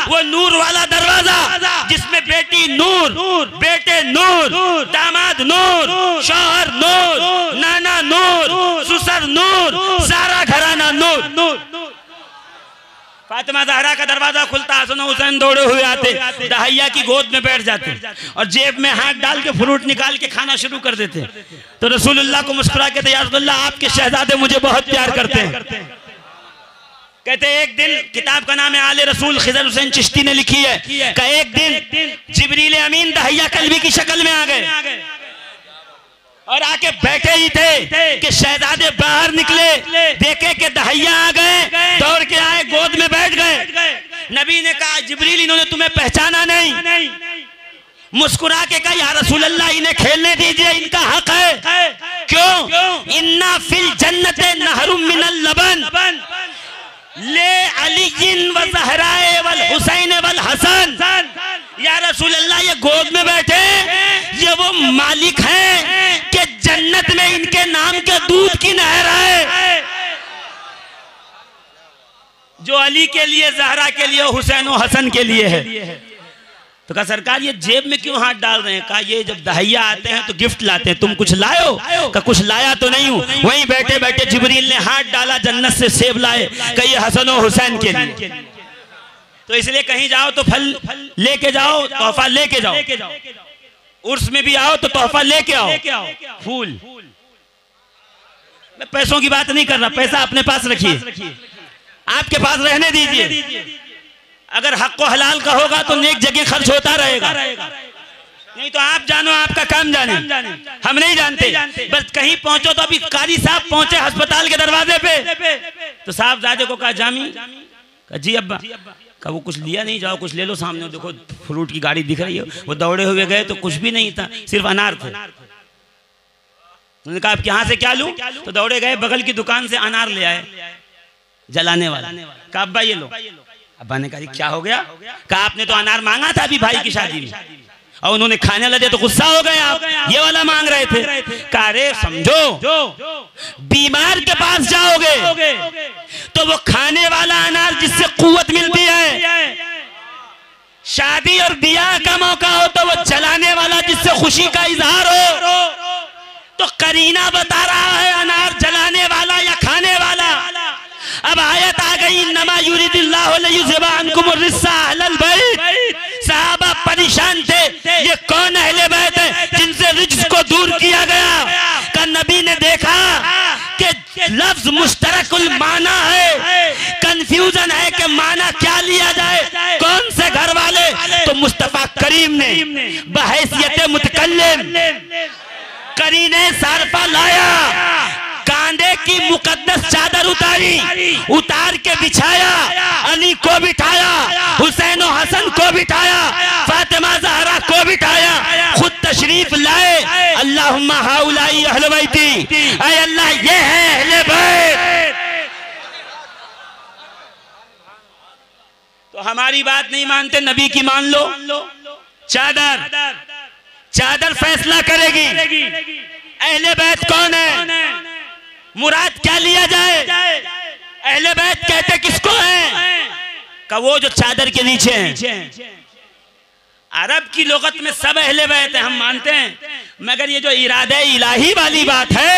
वो नूर वाला दरवाजा जिसमें बेटी नूर, बेटे नूर, दामाद नूर, शौहर नूर, नाना नूर, ससुर नूर, सारा घराना नूर। फातिमा ज़हरा का दरवाजा खुलता, हसन हुसैन दौड़े हुए आते, दहिया की गोद में बैठ जाते और जेब में हाथ डाल के फ्रूट निकाल के खाना शुरू कर देते। तो रसूलुल्लाह को मुस्कुरा के, या रसूलुल्लाह आपके शहजादे मुझे बहुत प्यार करते हैं। कहते एक दिन, किताब का नाम है आले रसूल, खिजर हुसैन चिश्ती ने लिखी है, कि एक दिन जिब्रील अमीन दहिया कल्बी की शक्ल में आ गए और आके बैठे ही थे कि शहजादे बाहर निकले, देखे कि दहिया आ गए, दौड़ के आए, गोद में बैठ गए। नबी ने कहा जिब्रील इन्होंने तुम्हें पहचाना नहीं? मुस्कुरा के कहा या रसूल अल्लाह इन्हें खेलने दीजिए, इनका हक है। क्यों? इन्ना फिल जन्नते नहरुम मिनल लबन ले अली व ज़हराए वल हुसैन वल हसन। या रसूल अल्लाह ये गोद में बैठे, ये वो मालिक हैं कि जन्नत में इनके नाम के दूध की नहर है, जो अली के लिए, ज़हरा के लिए, हुसैन और हसन के लिए है। तो कहा सरकार ये जेब में क्यों हाथ डाल रहे हैं? कहा ये जब दहिया आते हैं तो गिफ्ट लाते हैं, तुम कुछ लाए हो? कहा कुछ लाया तो नहीं हूं। वहीं बैठे बैठे जिब्रील ने हाथ डाला, जन्नत से सेब लाए, कहा ये हसन और हुसैन के लिए। तो इसलिए कहीं जाओ तो फल लेके जाओ, तोहफा लेके जाओ। उर्स में भी आओ तो तोहफा लेके आओ, फूल। मैं पैसों की बात नहीं कर रहा, पैसा अपने पास रखिए, आपके पास रहने दीजिए। अगर हक को हलाल का होगा तो नेक जगह खर्च होता रहेगा, नहीं तो आप जानो, आपका काम जाने, हम नहीं जानते। बस कहीं पहुंचो तो अभी कारी साहब पहुंचे अस्पताल के दरवाजे पे, तो साहबजादे को कहा जामी, कहा जी अब्बा, कहा वो कुछ लिया नहीं, जाओ कुछ ले लो, सामने देखो फ्रूट की गाड़ी दिख रही है। वो दौड़े हुए गए तो कुछ भी नहीं था, सिर्फ अनार थे। उन्होंने कहा आप यहाँ से क्या लूं? तो दौड़े गए, बगल की दुकान से अनार ले आए, जलाने वाला। कहा अब्बा ये लो। अब्बा ने कहा क्या हो गया? कहा आपने तो अनार मांगा था अभी भाई की शादी में, और उन्होंने खाने लगे तो गुस्सा हो गए, आप ये वाला मांग रहे थे। कहा अरे समझो, बीमार के पास जाओगे तो वो खाने वाला अनार जिससे कुव्वत मिलती है, शादी और ब्याह का मौका हो तो वो जलाने वाला जिससे खुशी का इजहार हो। तो करीना बता रहा है अनार जलाने वाला या खाने वाला। अब आयत आ गई, नमा युरिदिल्लाहु लियुज़हिबा अन्कुम अर्रिज्सा अहलल बैत। सहाबा परेशान थे, ये कौन अहले बैत है जिनसे रिज्स को दूर किया गया? का नबी ने देखा कि लफ्ज मुश्तरकुल माना है, कंफ्यूजन है कि माना क्या लिया जाए, कौन से घर वाले? तो मुस्तफा करीम ने बहैसियत मुतकल्लिम करीने सारफा लाया, कांधे की मुकद्दस चादर उतारी, उतार के बिछाया, अली को बिठाया, हुसैन और हसन को बिठाया, फातिमा ज़हरा को बिठाया, खुद तशरीफ लाए। अल्लाहुम्मा हाउलाई अहले बैती, ऐ अल्लाह ये है अहले बैत। तो हमारी बात नहीं मानते, नबी की मान लो। चादर, चादर फैसला करेगी अहले बैत कौन है, मुराद क्या लिया जाए। अहले बैत कहते किसको हैं? का वो जो चादर के नीचे हैं। अरब की लुगत में सब अहले बैत है, हम मानते हैं, मगर ये जो इरादे इलाही वाली बात है,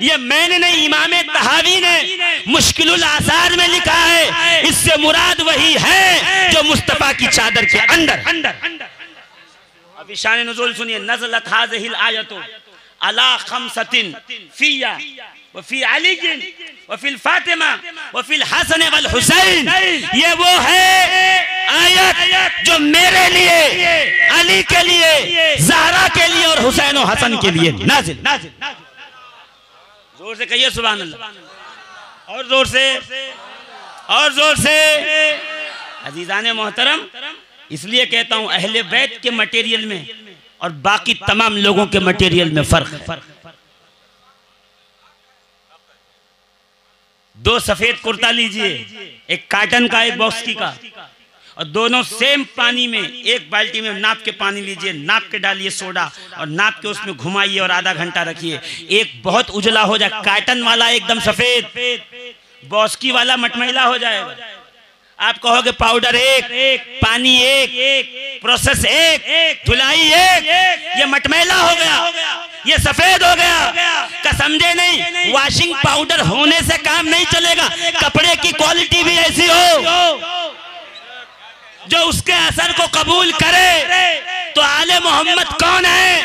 ये मैंने नहीं, इमाम तहावी ने मुश्किलुल आसार में लिखा है, इससे मुराद वही है जो मुस्तफा की चादर के अंदर। अब शान नुज़ूल सुनिए, नज़लत हाज़िहिल आयतु अला खमसतिन फिया व फी अली व फिल फातिमा व फिल हसन वल हुसैन। ये वो है आयत जो मेरे लिए, अली के लिए, ज़हरा के लिए और हुसैन और हसन के लिए नाजिल। जोर से कहिए सुभान अल्लाह, और जोर से, और जोर से। अजीज़ाने मोहतरम, इसलिए कहता हूं अहले बैत के मटेरियल में और बाकी तमाम लोगों के मटेरियल में फर्क है। दो सफेद कुर्ता लीजिए, एक काटन का, एक बॉक्स की का, और दोनों सेम पानी में, एक बाल्टी में नाप के पानी लीजिए, नाप के डालिए सोडा और नाप के उसमें घुमाइए और आधा घंटा रखिए। एक बहुत उजला हो जाए, काटन वाला एकदम सफेद, बॉस्की वाला मटमैला हो जाएगा। आप कहोगे पाउडर एक, पानी एक, प्रोसेस एक, धुलाई एक, ये मटमैला हो गया, ये सफेद हो गया। का समझे नहीं, वॉशिंग पाउडर होने से काम नहीं चलेगा। कपड़े की क्वालिटी भी ऐसी हो जो उसके असर को कबूल करे। तो आले मोहम्मद कौन है?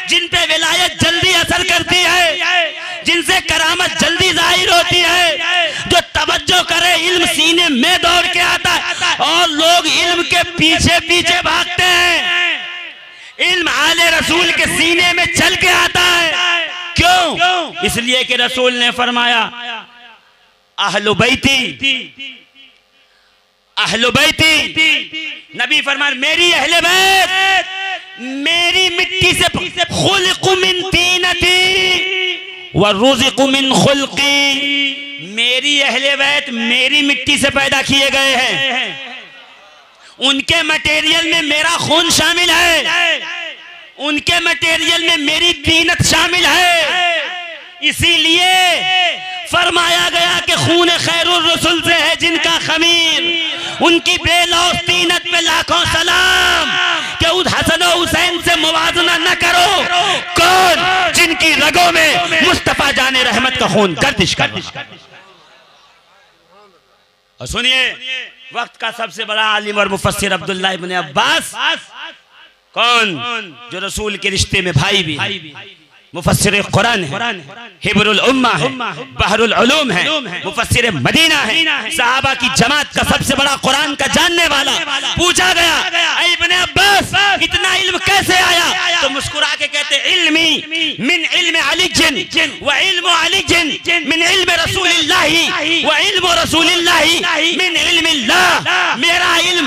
जिन पे विलायत जल्दी असर करती है, जिनसे करामत जल्दी जाहिर होती है, जो तवज्जो करे, इल्म सीने में दौड़ के आता है और लोग इल्म के पीछे पीछे भागते हैं। इल्म आले रसूल के सीने में चल के आता है। क्यों? इसलिए कि रसूल ने फरमाया अहलु बैती, अहलु बैती, नबी फरमान मेरी अहले बैत मेरी मिट्टी से, खुल्क़ु मिन तीनती व रुज़िक़ु मिन खुल्क़ी, मेरी अहले बैत मेरी मिट्टी से पैदा किए गए हैं। उनके मटेरियल में मेरा खून शामिल है, उनके मटेरियल में मेरी तीनत शामिल है। इसीलिए फरमाया गया कि खून खैरुर रसूल से है जिनका खमीर, उनकी बेलौस तीनत पे लाखों सलाम। कि उस हसन और हुसैन से मुवाजना न करो। कौन? जिनकी रगों में मुस्तफा जाने रहमत का खून गर्दिश कर। और सुनिए, वक्त का सबसे बड़ा आलिम और मुफस्सिर अब्दुल्लाह इब्न अब्बास, कौन? जो रसूल के रिश्ते में भाई भी है, मुफस्सिर कुरान है, हिब्रुल उम्मा है, बहरुल उलूम है, मुफस्सिर मदीना है, सहाबा की जमात का सबसे बड़ा कुरान का जानने वाला। पूछा गया इब्न अब्बास इतना इल्म कैसे आया? तो मुस्कुरा के कहते इल्मी मिन इल्म अली व इल्म अली मिन इल्म रसूलिल्लाही व इल्म रसूलिल्लाही मिन इल्मिल्लाह। मेरा इल्म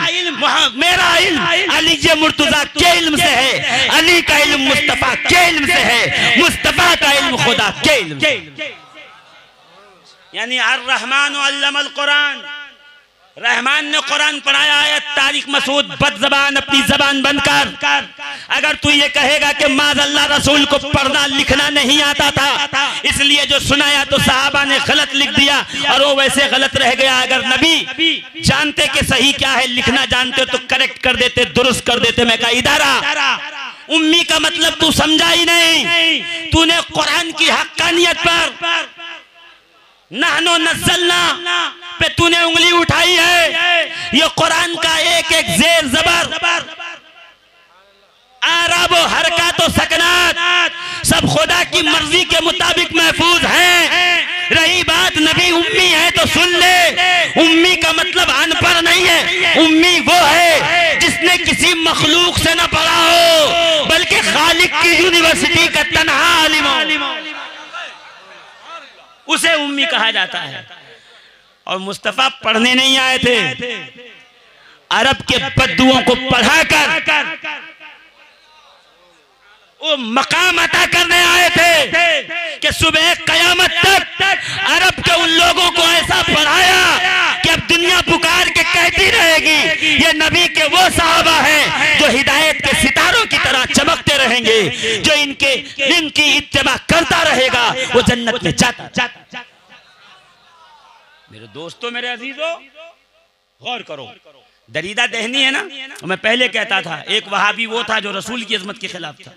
अली मुर्तजा के इल्म से है, अली का इल्म मुस्तफा के इल्म से है, मुस्तफा का इल्म खुदा के इल्म। यानी अर्रहमान अल्लमल कुरान, रहमान ने कुरान पढ़ाया है। तारिक मसूद बदजबान अपनी जबान बंद कर। अगर तू ये कहेगा कि माज़अल्लाह रसूल को पढ़ना लिखना नहीं आता था, इसलिए जो सुनाया तो सहाबा ने गलत लिख दिया और वो वैसे गलत रह गया। अगर नबी जानते कि सही क्या है, लिखना जानते तो करेक्ट कर देते, दुरुस्त कर देते। मैं कहा इदारा उम्मी का मतलब तू समझा ही नहीं। तूने कुरान की हक्कानियत पर, नहनो नज़्ज़लना पे तूने उंगली उठाई है। ये कुरान का एक एक जेर जबर, आराब व हरकत व सकनात सब खुदा की मर्जी के मुताबिक महफूज हैं। रही बात नबी उम्मी है तो सुन ले, उम्मी का मतलब अनपढ़ नहीं है। उम्मी वो है जिसने किसी मखलूक से न पढ़ा हो, बल्कि खालिक की यूनिवर्सिटी का तन्हा आलिम हो, उसे उम्मी कहा जाता है। और मुस्तफा पढ़ने नहीं आए थे, अरब के बद्दुओं को पढ़ाकर वो मकाम अता करने आए थे कि सुबह कयामत तक अरब के उन लोगों को ऐसा पढ़ाया कि अब दुनिया पुकार के कहती रहेगी ये नबी के वो सहाबा हैं जो हिदायत के सितारों की तरह चमकते रहेंगे। जो इनकी इत्तिबा करता रहेगा वो जन्नत में जाता। मेरे दोस्तों, मेरे अजीजों, गौर करो। दरीदा दहनी है ना, मैं पहले कहता था एक वहाबी वो था जो रसूल की अजमत के खिलाफ था,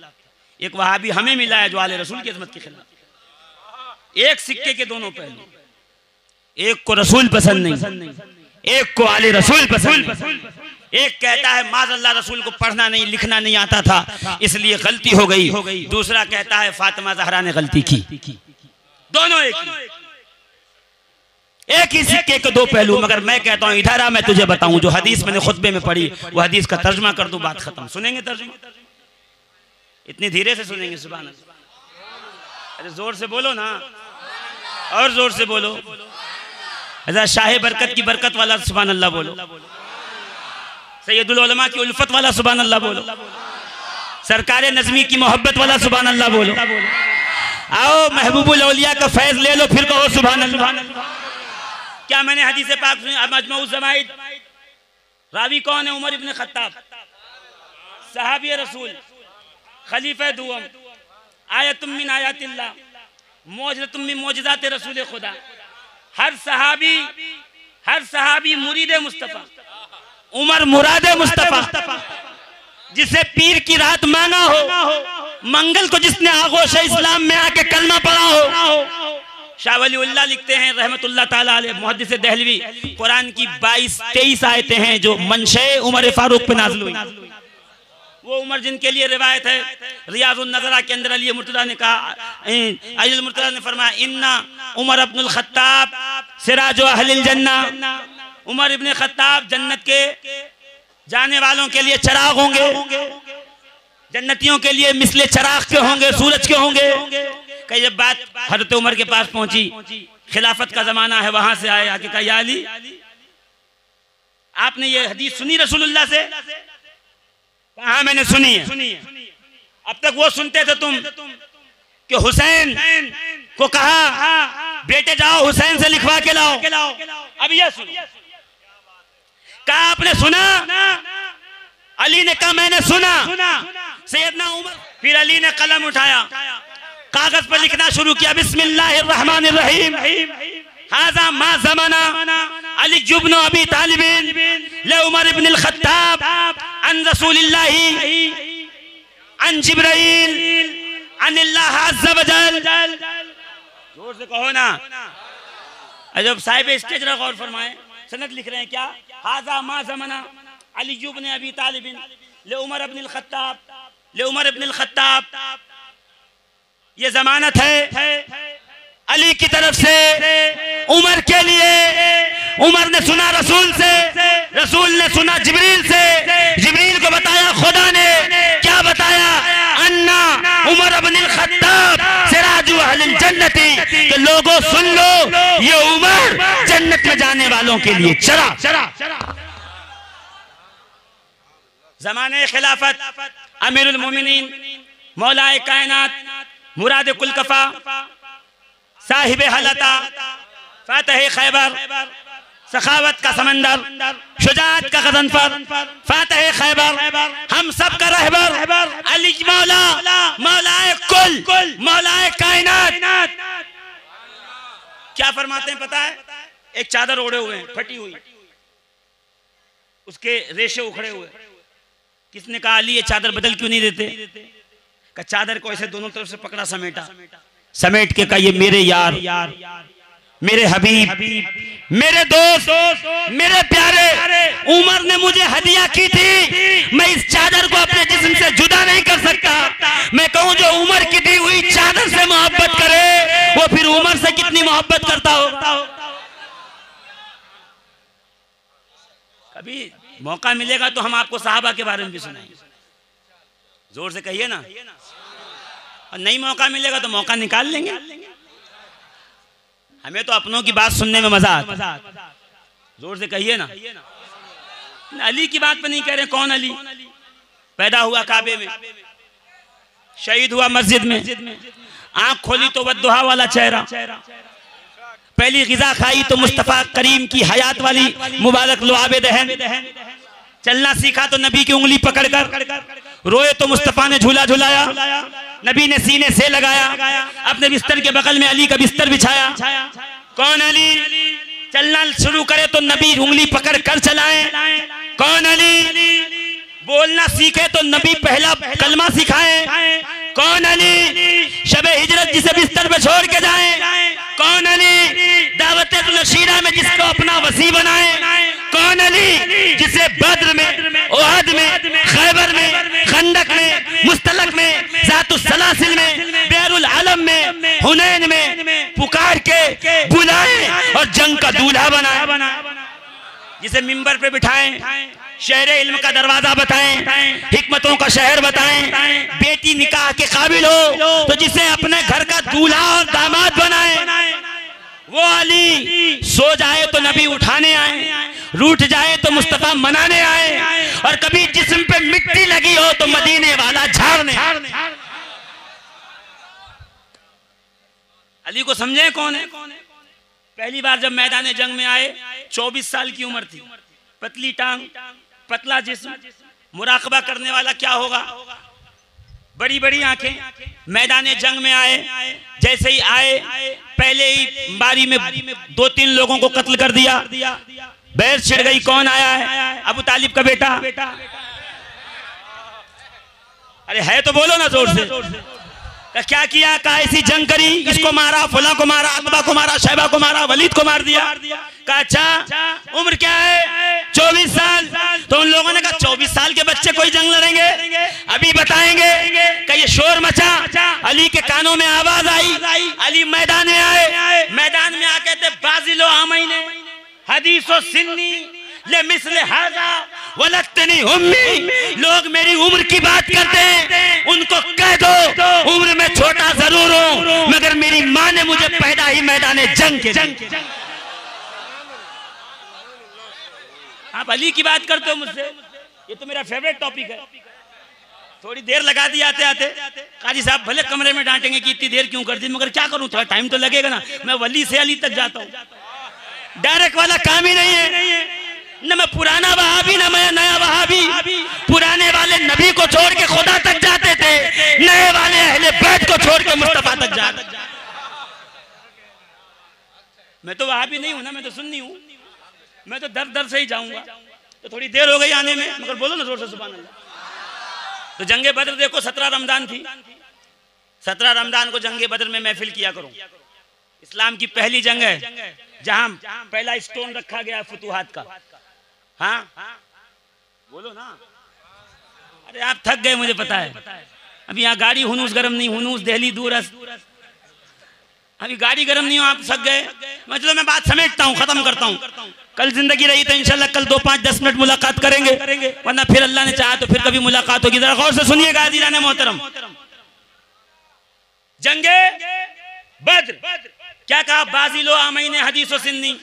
एक वहाबी हमें मिला है जो आले रसूल की अजमत के खिलाफ। एक सिक्के के दोनों पहलू, एक को रसूल पसंद नहीं, एक को आले रसूल पसंद। एक कहता है माज़अल्लाह रसूल को पढ़ना नहीं लिखना नहीं आता था इसलिए गलती हो गई, दूसरा कहता है फातिमा ज़हरा ने गलती की। दोनों एक ही सिक्के के दो पहलू। मगर मैं कहता हूं इधर आ, मैं तुझे बताऊं जो हदीस मैंने खुतबे में पढ़ी वो हदीस का तर्जुमा कर दूं, बात खत्म। सुनेंगे तर्जुमा? इतनी धीरे से सुनेंगे? सुभान अल्लाह। अरे जोर से बोलो ना, और जोर से बोलो। ऐसा शाह बरकत की बरकत वाला सुभान अल्लाह बोलो। सैयदुल उलमा की उल्फत वाला सुभान अल्लाह बोलो। सरकार नज़मी की मोहब्बत वाला सुभान अल्लाह बोलो। आओ महबूबुल औलिया का फैज ले लो, फिर कहो सुभान अल्लाह। क्या मैंने हदीस पाक सुनी? मजमू ज़वाइद, रावी कौन है? उमर इब्न खत्ताब, सहाबी रसूल, खलीफा दुआम, आयतुम मिन आयातिल्लाह, मौजज़तुम मिन मौजज़ात रसूल खुदा। हर सहाबी मुरीद मुस्तफ़ा, उमर मुराद मुस्तफ़ा। जिसे पीर की रात मांगा हो, मंगल को जिसने आगोश इस्लाम में आके कलमा पढ़ा हो। शाह वलीउल्लाह लिखते हैं रहमतुल्लाह ताला अलैह, मुहद्दिस देहलवी, कुरान की 22-23 आयतें हैं जो मंशे उमर फारूक पे नाज़िल हुई। वो उमर जिनके लिए रिवायत है रियाजुन नज़रा के अंदर अली मुर्तज़ा ने कहा, अली मुर्तज़ा ने फरमाया इन्ना उमर इब्नुल खत्ताब सिराजु अहलिल जन्ना। उमर इब्न खत्ताब जन्नत के जाने वालों के लिए चराग होंगे, जन्नतियों के लिए मिसले चराग के होंगे, सूरज के होंगे। कई जब बात हज़रत उमर के पास पहुंची, खिलाफत का जमाना है, वहां से आए, आके कहा या अली, आपने ये हदीस सुनी रसूलुल्लाह से? कहा मैंने सुनी है। अब तक वो सुनते थे तुम कि हुसैन को कहा बेटे जाओ हुसैन से लिखवा के लाओ। अब यह सुनो, कहा आपने सुना? अली ने कहा मैंने सुना। सैयदना उमर, फिर अली ने कलम उठाया, कागज पर लिखना शुरू किया, बिस्मिल्लाहिर रहमानिर रहीम, हाज़ा मा ज़माना अली इब्न अबी तालिब ले उमर इब्न अल खत्ताब अन रसूलिल्लाही अन जिब्राइल अन अल्लाह अज़्ज़ा व जल। जोर से कहो ना। जब साहिब स्टेज रहा गौर फरमाए, सनद लिख रहे हैं क्या? हाज़ा मा ज़माना अली इब्न अबी तालिब ले उमर इब्न अल खत्ताब, ले उमर इब्न अल खत्ताब। ये जमानत है अली की तरफ से उमर के लिए। उमर ने सुना रसूल से, रसूल ने सुना जिब्रील से, जिब्रील को बताया खुदा ने, क्या बताया? अन्ना उमर इब्न अल खत्ताब सिराजु अहलिल जन्नती, कि लोगों सुन लो, ये उमर जन्नत में जाने वालों के लिए चरा। ज़माने खिलाफत अमीरुल मोमिनीन मौलाए कायनात मुराद कुलकफा साहिब हलता फातह खैबर सखावत का समंदर शुजाअत का गज़नफर फातह खैबर हम सब का रहबर अली मौला मौलाए कुल मौलाए कायनात। क्या फरमाते हैं पता है? एक चादर ओढ़े हुए हैं फटी हुई, उसके रेशे उखड़े हुए। किसने कहा अली ये चादर बदल क्यों नहीं देते? का चादर को ऐसे दोनों तरफ से पकड़ा, समेटा, समेट के कहा ये मेरे यार, मेरे हबीब, मेरे दोस्त, मेरे प्यारे उमर ने मुझे हदिया की थी, मैं इस चादर को अपने जिस्म से जुदा नहीं कर सकता। मैं कहूं जो उमर की दी हुई चादर से मोहब्बत करे वो फिर उमर से कितनी मोहब्बत करता हो। कभी मौका मिलेगा तो हम आपको साहबा के बारे में भी सुनाएंगे। जोर से कहिए ना। और नहीं मौका मिलेगा तो मौका निकाल लेंगे। हमें तो अपनों की बात सुनने में मजा आता है। जोर से कहिए ना। अली की बात पर नहीं कह रहे। कौन अली? पैदा हुआ काबे में, शहीद हुआ मस्जिद में, आंख खोली तो वद्दुहा वाला चेहरा, पहली गिजा खाई तो मुस्तफा करीम की हयात वाली मुबारक लुआबे दहन, चलना सीखा तो नबी की उंगली पकड़कर, रोए तो मुस्तफा ने झूला झुलाया, नबी ने सीने से लगाया, अपने बिस्तर के बगल में अली का बिस्तर बिछाया। कौन अली? चलना शुरू करे तो नबी उंगली पकड़ कर चलाए। कौन अली? बोलना सीखे तो नबी पहला कलमा सिखाए। कौन अली? शबे हिजरत जिसे बिस्तर पे छोड़ के जाए। कौन अली? दावत नशीरा में जिसको अपना वसी बनाए। कौन अली? जिसे बद्र में, ओहद में, खैबर में, खंदक में, मुस्तलक में, ज़ातुस सलासिल में, बेरुल आलम में, हुनैन में पुकार के बुलाए और जंग जंग का दूल्हा बनाए, जिसे मिंबर पे बिठाएं, शहरे इल्म का दरवाजा बताएं, हिकमतों का शहर बताएं, बेटी निकाह के काबिल हो तो जिसे अपने घर का दूल्हा और दामाद बनाए। वो अली सो जाए तो नबी उठाने आए, रूठ जाए तो मुस्तफा मनाने आए, और कभी जिस्म पे मिट्टी लगी हो तो मदीने वाला झाड़ने। अली को समझे कौन है? पहली बार जब मैदान जंग में आए 24 साल की उम्र थी, पतली टांग, पतला जिस्म, मुराकबा करने वाला क्या होगा, बड़ी बड़ी आंखें। मैदान जंग में आए, जैसे ही आए पहले ही बारी में 2-3 लोगों को कत्ल कर दिया। बैर छिड़ गई, कौन आया है? अबू तालिब का बेटा। अरे है तो बोलो ना जोर से। क्या किया? कहा ऐसी जंग करी, इसको मारा, फुला को मारा, अकबा को मारा, शैबा को मारा, वलीद को मार दिया। कहा अच्छा उम्र क्या है? 24 साल। तो उन लोगों ने कहा 24 साल के बच्चे कोई जंग लड़ेंगे? अभी बताएंगे। कि ये शोर मचा, अली के कानों में आवाज आई, अली मैदान में आए। मैदान में आके थे बाजिलो आमईने हदीसो सिन्नी ले मिसले हाजा वलक्तनी उम्मी। लोग मेरी उम्र की बात करते हैं, उनको कह दो उम्र में छोटा जरूर हूं, मगर मेरी माँ ने मुझे पैदा ही मैदान जंग के। आप अली की बात करते हो मुझसे? ये तो मेरा फेवरेट टॉपिक है। थोड़ी देर लगा दी आते आते। काजी साहब भले कमरे में डांटेंगे कि इतनी देर क्यों कर दी, मगर क्या करूं, थोड़ा टाइम तो लगेगा ना। मैं वली से अली तक जाता हूं, डायरेक्ट वाला काम ही नहीं है। न मैं पुराना वहाबी न मैं नया वहाबी। पुराने वाले नबी को छोड़ के खुदा तक जाते थे, नए वाले अहले बैत को छोड़ के मुस्तफा तक जाते। मैं तो वहाबी नहीं हूं ना, मैं तो सुन्नी हूं। मैं तो दर दर से ही जाऊंगा। तो थोड़ी देर हो गई आने में, मगर बोलो ना जोर से सुभान अल्लाह। तो जंगे बद्र देखो 17 रमजान थी। 17 रमजान को जंगे बद्र में महफिल किया करो। इस्लाम की पहली जंग है जहां पहला स्टोन रखा गया फुतुहात का। हाँ बोलो ना। अरे आप थक गए मुझे पता है। अभी यहाँ गाड़ी हुनूस गर्म नहीं, हुनूस दिल्ली दूर, अभी गाड़ी गर्म नहीं हो, आप थक गए। मतलब मैं बात समेटता हूँ, खत्म करता हूँ। कल जिंदगी रही तो इंशाल्लाह कल 2-5-10 मिनट मुलाकात करेंगे, वरना फिर अल्लाह ने चाहा तो फिर कभी मुलाकात होगी। जरा गौर से सुनिएगा अज़ीज़ान मोहतरम। जंगे बद्र क्या कहा? बाजिलो आमईने हदीसो सिन्नी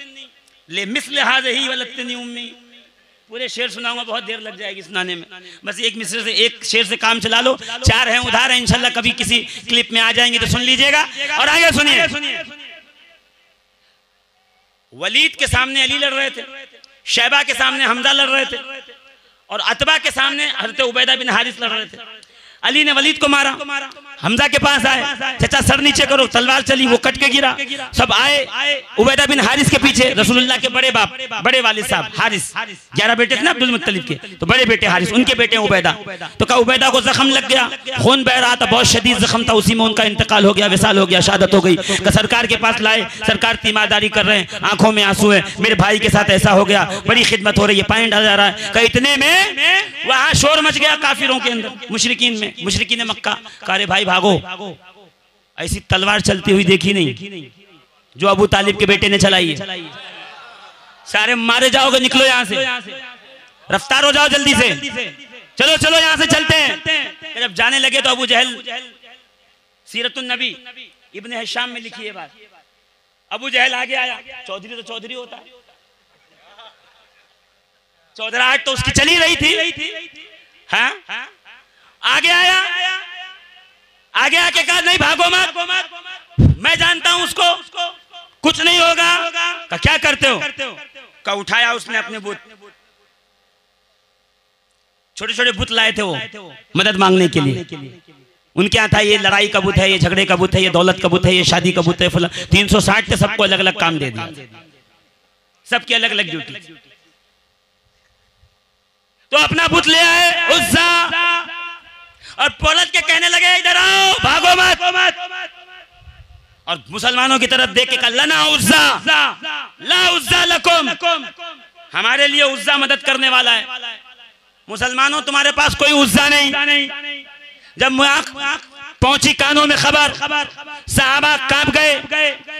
ले मिस्ले हाज़िही वलक्तनी उम्मी। पूरे शेर सुनाऊंगा, बहुत देर लग जाएगी सुनाने में। बस एक मिसरे से, एक शेर से काम चला लो। 4 हैं उधार है, इंशाल्लाह कभी किसी क्लिप में आ जाएंगे तो सुन लीजिएगा। और आगे सुनिए। वलीद के सामने अली लड़ रहे थे, शैबा के सामने हमजा लड़ रहे थे, और अतबा के सामने हज़रत उबैदा बिन हारिस लड़ रहे थे। अली ने वलीद को मारा, हमजा के पास आए, चाचा सर नीचे करो, तलवार चली, वो कट के गिरा। सब आए उबैदा बिन हारिस के पीछे, रसूलुल्लाह के बड़े बाप, बड़े वालिद साहब हारिस, 11 बेटे थे ना अब्दुल मुत्तलिब के, तो बड़े बेटे हारिस, उनके बेटे उबैदा। तो कहा उबैदा को जख्म लग गया, खून बह रहा था, बहुत शदीद जख्म था, उसी में उनका इंतकाल हो गया, विसाल हो गया, शहादत हो गई। सरकार के पास लाए, सरकार तीमारदारी कर रहे हैं, आंखों में आंसू है, मेरे भाई के साथ ऐसा हो गया, बड़ी खिदमत हो रही है, पानी डाला जा रहा है। कहा इतने में वहां शोर मच गया काफिरों के अंदर, मुशरिकीन में, मुशरिकीन मक्का। अरे भाई भागो, ऐसी तलवार चलती हुई देखी नहीं जो अबू तालिब के बेटे ने चलाई है। सारे मारे जाओगे, निकलो यहाँ से, रफ्तार हो जाओ जल्दी से, चलो चलो यहाँ से चलते हैं। जब जाने लगे तो अबू जहल, सीरतुन नबी इब्ने हिशाम में लिखी है बात, अबू जहल आगे आया। चौधरी तो चौधरी होता है, चौधराहट तो उसकी चली रही थी। हाँ आगे आया, आगे आके कहा नहीं भागो मत, मैं जानता हूं उसको, कुछ नहीं होगा। कहा क्या करते हो? कहा उठाया उसने अपने बुत, छोटे छोटे बुत लाए थे वो मदद मांगने के लिए। उनके यहाँ था ये लड़ाई का बुत है, ये झगड़े का बुत है, ये दौलत का बुत है, ये शादी का बुत है, 360 थे, सबको अलग अलग काम दे दिया, सबकी अलग अलग ड्यूटी। तो अपना बुत ले आए उज़्ज़ा, और पलट के कहने लगे इधर आओ, भागो मत। और मुसलमानों की तरफ देख के कहा लना उज़्ज़ा ला उज़्ज़ा लकुम, हमारे लिए उज़्ज़ा मदद करने वाला है, मुसलमानों तुम्हारे पास कोई उज़्ज़ा नहीं। जब पहुंची कानों में खबर, साहबा कांप गए,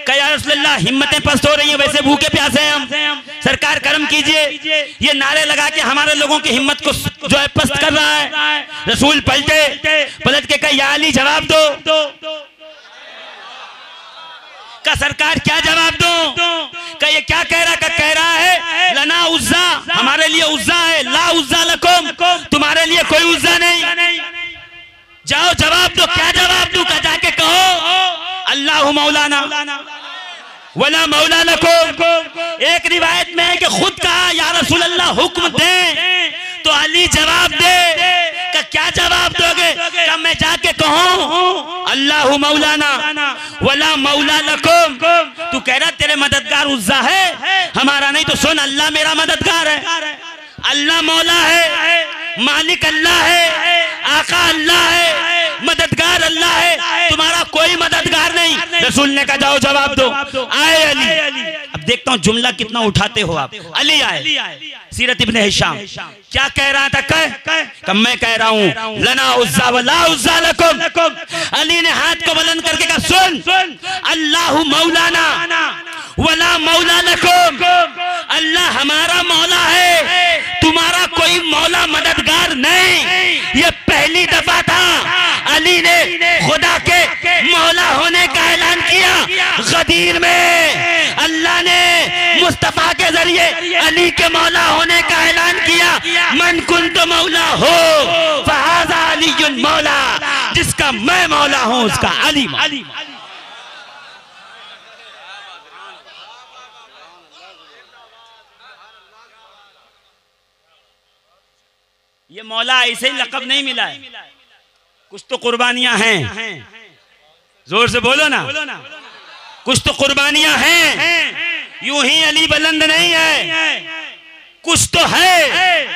कहा या रसूलल्लाह हिम्मतें पस्त हो रही हैं, वैसे भूखे प्यासे हैं हम, सरकार करम कीजिए। ये नारे लगा के हमारे लोगों की हिम्मत को जो है पस्त कर रहा है। रसूल पलट के कहा या अली जवाब दो। का सरकार क्या जवाब दो? का ये क्या कह रहा है लना उज्जा, हमारे लिए उज्जा है, ला उज्जा लकुम, तुम्हारे लिए कोई उज्जा नहीं। जाओ जवाब दो। क्या जवाब दूं? का जाके कहो अल्लाहु मौलाना वला मौला लकुम। एक रिवायत में है कि खुद कहा या रसूल अल्लाह हुक्म दे, तो अली जवाब दे। का क्या जवाब दोगे? का मैं जाके कहूं अल्लाहु मौलाना वला मौला लकुम। तू कह रहा तेरे मददगार उज्जा है, हमारा नहीं, तो सुन अल्लाह मेरा मददगार है, अल्लाह मौला है, मालिक अल्लाह है, आका अल्लाह है, मददगार अल्लाह है, तुम्हारा कोई मददगार नहीं। रसूल ने कहा जाओ जवाब दो। आए अली। अब देखता हूं जुमला कितना उठाते हो आप। अली आए। सीरत इब्ने हिशाम क्या कह रहा था? कह मैं कह रहा हूं लना उज्जा वला उज्जा लकुम। अली ने हाथ को बुलंद करके कहा सुन अल्लाहु मौलाना वला मौला लकुम। अल्लाह हमारा मौला है, तुम्हारा कोई मौला मददगार नहीं। ये पहली दफा था अली ने खुदा के मौला होने का ऐलान किया। गदीर में अल्लाह ने मुस्तफा के जरिए अली के मौला होने का ऐलान किया। मन कुंत मौला हो फहाजा अलीयुन मौला, जिसका मैं मौला हूं उसका अली। ये मौला ऐसे ही लक़ब नहीं मिला है, कुछ तो कुर्बानियां हैं। जोर से बोलो ना, कुछ तो कुर्बानियां हैं। यूं ही अली बुलंद नहीं है, कुछ तो है।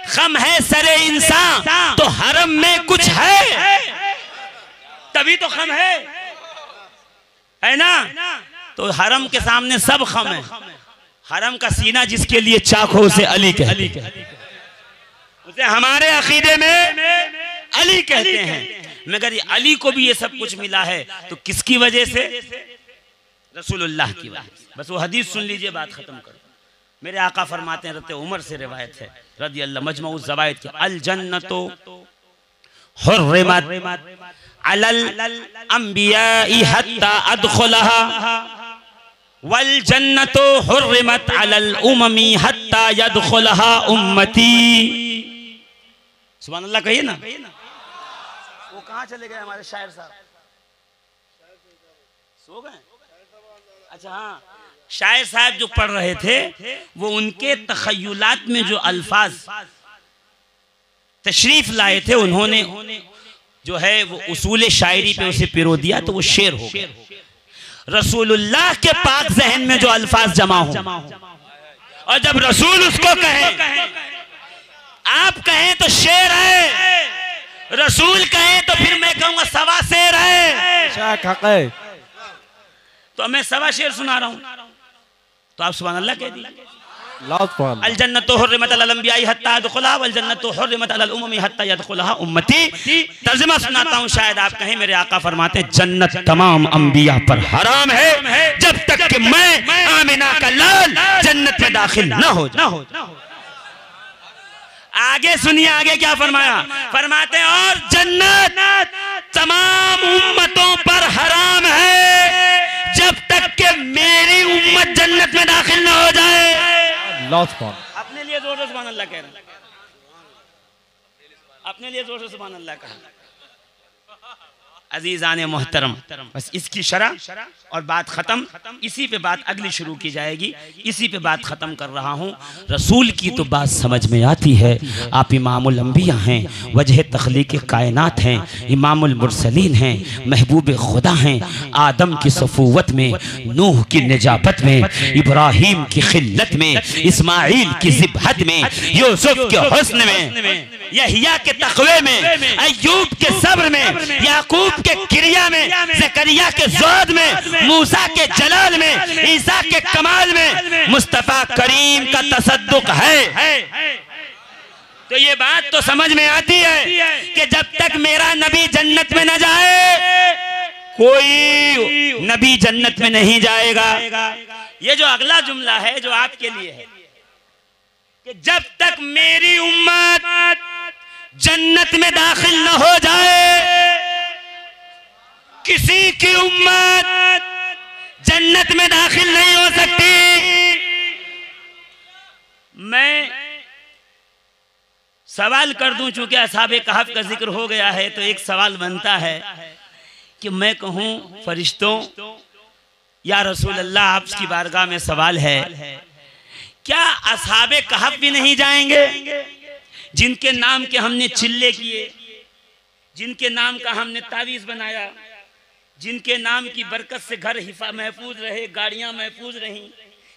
खम है सरे इंसान तो हरम में कुछ है, तभी तो खम है ना। तो हरम के सामने सब खम है। हरम का सीना जिसके लिए चाक हो उसे अली कहते हैं, उसे हमारे अकीदे में अली कहते हैं। मगर ये अली को भी ये सब कुछ मिला है तो किसकी वजह से? रसूलुल्लाह की वजह से। बस वो हदीस सुन लीजिए, बात खत्म करो। मेरे आका फरमाते हैं, रते उमर से रिवायत है रदी अल्लाह मजमऊ ज़वाइद की, अल जन्नतु हुर्रिमत अलल अंबियाई हत्ता अदखुलहा वल जन्नतु हुर्रिमत अलल उममी हत्ता यदखुलहा उम्मती। सुभान अल्लाह कहिए ना। वो कहाँ चले गए हमारे शायर साहब? सो गए? अच्छा हाँ, शायर साहब जो पढ़ रहे थे वो उनके तखय्युलात में जो अल्फाज तशरीफ लाए थे, उन्होंने जो है वो उसूल शायरी पे उसे पिरो दिया तो वो शेर हो गया। रसूलुल्लाह के पाक जहन में जो अल्फाज जमा हो, और जब रसूल उसको कहे, आप कहें तो शेर है, रसूल कहें तो फिर मैं कहूंगा सवा शेर है। तो मैं सवा शेर सुना रहा हूं, तो आप सुभान अल्लाह कह दी। अल जन्नतु हुर्रिमत अलल अंबियाई हत्ता यदखुलहा वल जन्नतु हुर्रिमत अलल उममी हत्ता यदखुलहा उम्मती। तर्जुमा सुनाता हूं, शायद आप कहें मेरे आका फरमाते हैं जन्नत तमाम अंबिया पर हराम है जब तक कि मैं आमिना का लाल जन्नत में दाखिल ना हो जाऊं। आगे सुनिए, आगे क्या फरमाया? फरमाते हैं और जन्नत तमाम उम्मतों पर हराम है जब तक कि मेरी उम्मत जन्नत में दाखिल ना हो जाए। अपने लिए जोर से सुभान अल्लाह कह रहे हैं, अपने लिए जोर से सुभान अल्लाह कहा। अजीजाने मोहतरम, बस इसकी शरह और बात खत्म, इसी पे बात अगली शुरू की जाएगी, इसी पे बात खत्म कर रहा हूँ। रसूल की तो बात समझ में आती है, आप इमामुल अंबिया हैं, वजह तख्लीक कायनात हैं, इमामुल मुरसलीन हैं, महबूब खुदा हैं, आदम की सफूवत में, नूह की निजाबत में, इब्राहीम की खिल्लत में, इस्माइल की ज़िबहत में, यूसुफ के हुस्न में, यहिया के तक़वे में, अय्यूब के सब्र में, याकूब के क्रिया में, ज़करिया के ज़ौद में, मूसा के जलाल में, ईसा के कमाल में, मुस्तफा करीम का तसद्दुक है। तो ये बात तो समझ में आती है कि जब तक मेरा नबी जन्नत में न जाए कोई नबी जन्नत में नहीं जाएगा। ये जो अगला जुमला है जो आपके लिए है कि जब तक मेरी उम्मत जन्नत में दाखिल न हो जाए, किसी की उम्मत जन्नत में दाखिल नहीं हो सकती। मैं सवाल कर दूं, चूंकि असहाबे कहफ का जिक्र हो गया है तो एक सवाल बनता है कि मैं कहूं फरिश्तों, या रसूल अल्लाह आपकी बारगाह में सवाल है, क्या असहाबे कहफ भी नहीं जाएंगे जिनके नाम के हमने चिल्ले किए, जिनके नाम का हमने तावीज़ बनाया, जिनके नाम की बरकत से घर महफूज रहे, गाड़ियां महफूज रहीं,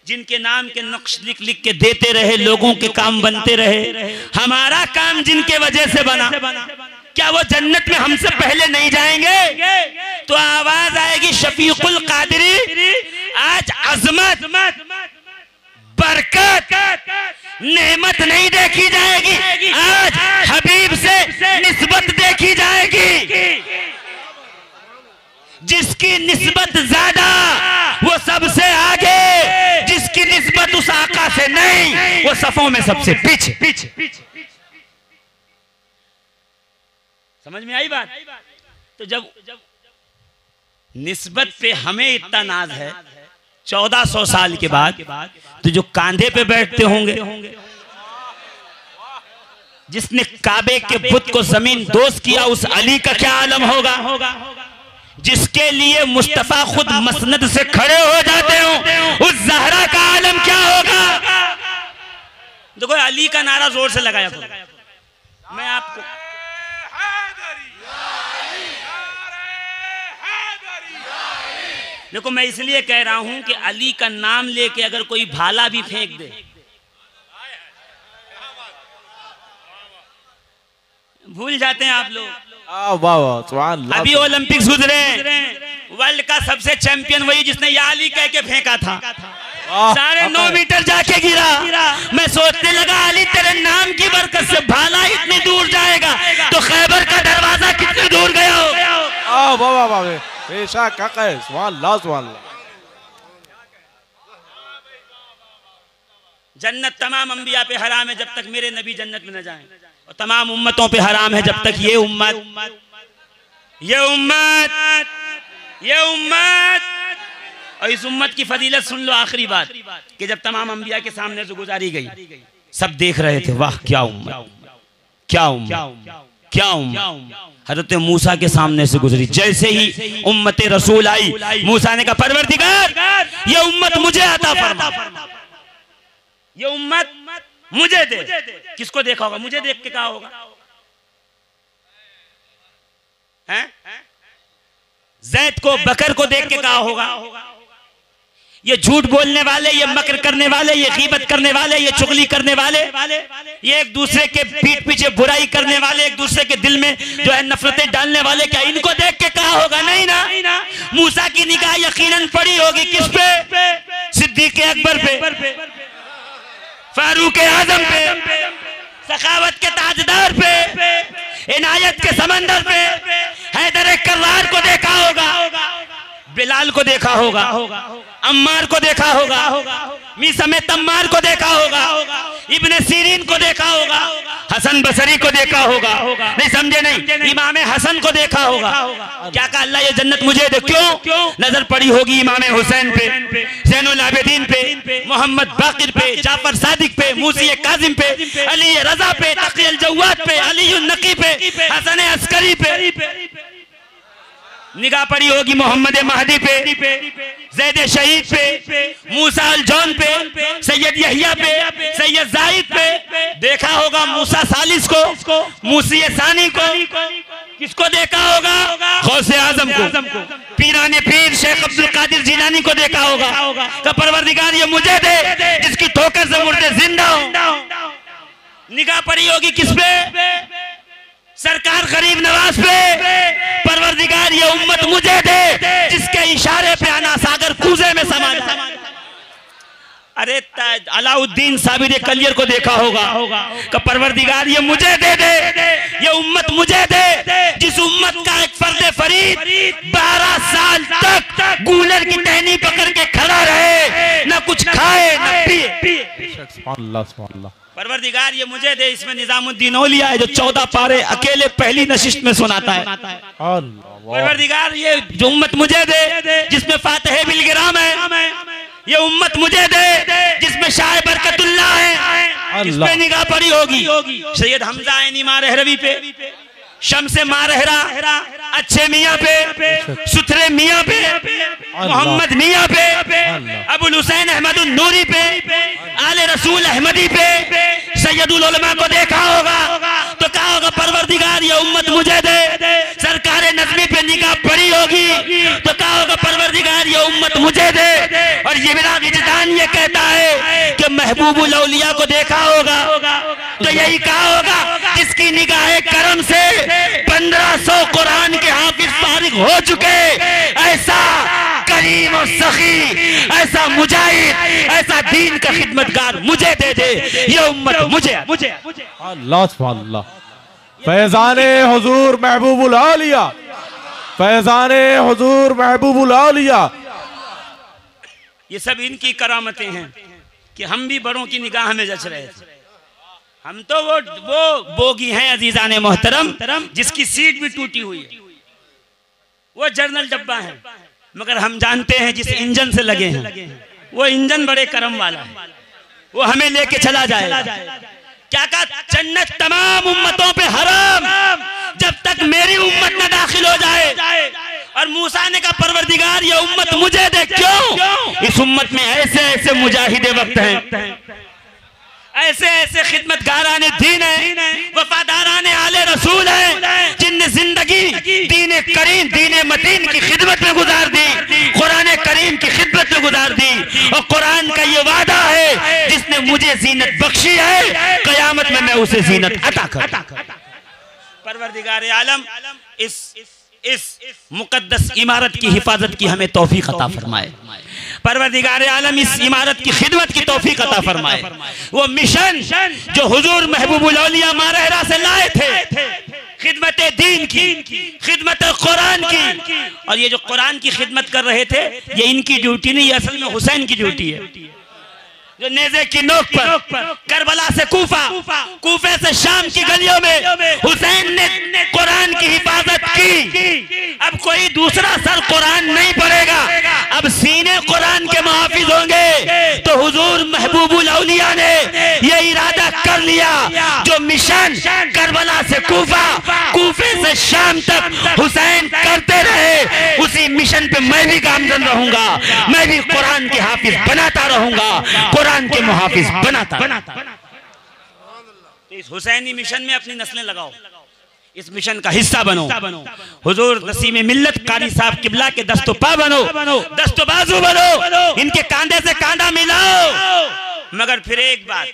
जिनके नाम के नक्श लिख लिख के देते रहे, लोगों के काम बनते रहे, हमारा काम जिनके वजह से बना, क्या वो जन्नत में हमसे पहले नहीं जाएंगे? तो आवाज आएगी शफीकुल कादरी, आज अजमत, बरकत, नेमत नहीं देखी जाएगी, आज हबीब से निस्बत देखी जाएगी। जिसकी निस्बत ज्यादा वो सबसे आगे, जिसकी निस्बत उस आका से नहीं वो सफों में सबसे पीछे। समझ में आई बात? तो जब निस्बत पे हमें इतना नाज है 1400 साल के बाद, तो जो कांधे पे बैठते होंगे, जिसने काबे के बुत को जमीन दोस्त किया, उस अली का क्या आलम होगा? जिसके लिए मुस्तफा खुद मसनद से खड़े हो जाते हो, उस जहरा का आलम क्या होगा? देखो अली का नारा जोर से लगाया करो। मैं आपको देखो, मैं इसलिए कह रहा हूं कि अली का नाम लेके अगर कोई भाला भी फेंक दे, भूल जाते हैं आप लोग। अभी ओलंपिक्स गुजरे, वर्ल्ड का सबसे चैंपियन वही जिसने या अली कह के फेंका था, 9.5 मीटर जाके गिरा। मैं सोचने लगा अली तेरे नाम की बरकत से भाला इतनी दूर जाएगा तो खैबर का दरवाजा कितनी दूर गया हो। जन्नत तमाम अंबिया पे हराम है जब तक मेरे नबी जन्नत में न जाएं, और तमाम उम्मतों पे हराम है जब तक ये उम्मत और इस उम्मत की फजीलत सुन लो। आखिरी बात कि जब तमाम अंबिया के सामने से गुजारी गई, सब देख रहे थे, वाह क्या उम्मत, क्या उम्मत, क्या उम्मत। हजरत मूसा के सामने से गुजरी, जैसे ही उम्मत रसूल आई, मूसा ने कहा परवरदिगार ये उम्मत मुझे अता फरमा, ये उम्मत मुझे दे। किसको देखा होगा? मुझे देख के कहा होगा, हैं? जैद को, बकर को देख के कहा होगा। ये झूठ बोलने वाले, ये मकर करने वाले, ये गीबत करने वाले, ये चुगली करने वाले, ये एक दूसरे के पीठ पीछे बुराई करने वाले, एक दूसरे के दिल में जो है नफरतें डालने वाले, क्या इनको देख के कहा होगा? नहीं ना। मूसा की निगाह यकीनन पड़ी होगी किस पे? सिद्दीक अकबर पे, फारूक आजम पे, सखावत के ताजदार पे, इनायत के समंदर पे, हैदर कर्रार को देखा होगा, बिलाल को देखा होगा, अम्मार को देखा होगा, मीसमे तम्मार को देखा होगा, इब्ने सीरीन को देखा होगा, हसन बसरी को देखा होगा, नहीं समझे? नहीं, इमाम हसन को देखा होगा। क्या कहा अल्लाह ये जन्नत मुझे दे? क्यों? नजर पड़ी होगी इमाम हुसैन पे, ज़ैनुल आबिदीन पे, मोहम्मद बाकिर पे, जाफर सादिक पे, मूसी काजिम पे, अली रजा पे, तकी अल जव्वाद पे, अली नकी पे, हसन अस्करी पे। निगाह पड़ी होगी मोहम्मद महदी पे, ज़ैद शहीद पे, मूसा अल जौन पे, सैयद यहिया पे, सैयद जाहिद पे। देखा होगा मूसा सालिस को, मूसी सानी को। किसको देखा होगा? गौसे आजम को, पीराने पीर शेख अब्दुल कादिर जिलानी को देखा होगा। तो परवरदिगार ये मुझे दे जिसकी ठोकर से मुर्दे जिंदा हो। निगाह पड़ी होगी किस पे? सरकार गरीब नवाज पे। परवरदिगार ये उम्मत मुझे दे जिसके इशारे पे आना सागर कूजे में समा जाए। अरे अलाउद्दीन साबिर कलियर को देखा होगा कि परवरदिगार ये मुझे दे दे, ये उम्मत मुझे दे, जिस उम्मत का एक फर्द फरीद 12 साल तक गूलर की टहनी पकड़ के खड़ा रहे, न कुछ खाए न पिए। परवरदिगार ये मुझे दे। इसमें निजामुद्दीन औलिया है जो 14 पारे अकेले पहली नशिस्त में सुनाता है। परवरदिगार ये जो उम्मत मुझे दे जिसमें फातिह बिलगिराम है, ये उम्मत मुझे दे जिसमें शाह बरकतुल्लाह है, इस पे निगाह पड़ी होगी। सैयद हमजा ऐनी मारहरवी पे, शम्से मारहरा अच्छे मियाँ पे, सुथरे मियाँ पे, मोहम्मद मियाँ पे, अबुल हुसैन अहमद नूरी पे, आले रसूल अहमदी पे, सैयदुल उलमा को देखा होगा तो कहा होगा परवरदिगार ये उम्मत मुझे दे। सरकार नज़मी पे निगाह पड़ी होगी तो कहा होगा परवरदिगार ये उम्मत मुझे दे। और ये मेरा विजदान ये कहता है कि महबूबुल औलिया को देखा होगा तो यही कहा होगा जिसकी निगाह करम से 1500 कुरान के हाफिज फारिग हो चुके, ऐसा करीम और सखी, ऐसा मुजाहिद, ऐसा दीन का खिदमतगार मुझे दे दे, ये उम्मत मुझे। अल्लाह सुभान अल्लाह। फैज़ाने हुजूर महबूबुल आलिया, फैज़ाने हुजूर महबूबुल आलिया। ये सब इनकी करामतें हैं कि हम भी बड़ों की निगाह में जच रहे थे। हम तो वो बोगी हैं अजीजाने मोहतरम जिसकी सीट भी टूटी हुई है, वो जर्नल डब्बा है, मगर हम जानते हैं जिस इंजन से लगे हैं वो इंजन बड़े करम वाला है, वो हमें लेके चला जाएगा। क्या कहा? जन्नत तमाम उम्मतों पे हराम जब तक मेरी उम्मत न दाखिल हो जाए। और मूसा ने कहा परवरदिगार ये उम्मत मुझे दे। क्यों? इस उम्मत में ऐसे ऐसे मुजाहिदे वक्त हैं, ऐसे ऐसे खिदमतगाराने दीन है, वफादाराने आले रसूल है, जिनने जिंदगी दीन करीम दीन मतीन की खिदमत में गुजार दी, कुरान करीम की खिदमत में गुजार दी। और कुरान का ये वादा है जिसने मुझे जीनत बख्शी है, कयामत में मैं उसे जीनत अता करूं। परवरदिगार आलम इस मुकद्दस इमारत की हिफाजत की हमें तौफीक अता फरमाए। परवरदिगार आलम इस इमारत की खिदमत की तौफीक अता फरमाए। वो मिशन जो हुजूर महबूबुल औलिया मारहरा से लाए थे, खिदमत दीन की, खिदमत कुरान की, और ये जो कुरान की खिदमत कर रहे थे ये इनकी ड्यूटी नहीं, असल में हुसैन की ड्यूटी है। जो नेज़े की नोक पर करबला से कूफा, कूफे से शाम की गलियों में हुसैन ने कुरान की हिफाजत की। अब कोई दूसरा सर कुरान नहीं पढ़ेगा, अब सीने कुरान के मुहाफिज होंगे। तो हुजूर महबूबुल औलिया ने ये इरादा कर लिया, जो मिशन करबला से कूफा, कूफे से शाम तक हुसैन करते रहे, उसी मिशन पे मैं भी गामजन रहूंगा, मैं भी कुरान के हाफिज बनाता रहूंगा, कुरान के मुहाफिज बनाता। तो इस हुसैनी मिशन में अपनी नस्लें लगाओ, इस मिशन का हिस्सा बनो। हुजूर नसीम मिल्लत कारी साहब किबला के दस्तो पा बनो, दस्तो बाजू बनो, इनके कांधे से कांधा मिलाओ। मगर फिर एक बात,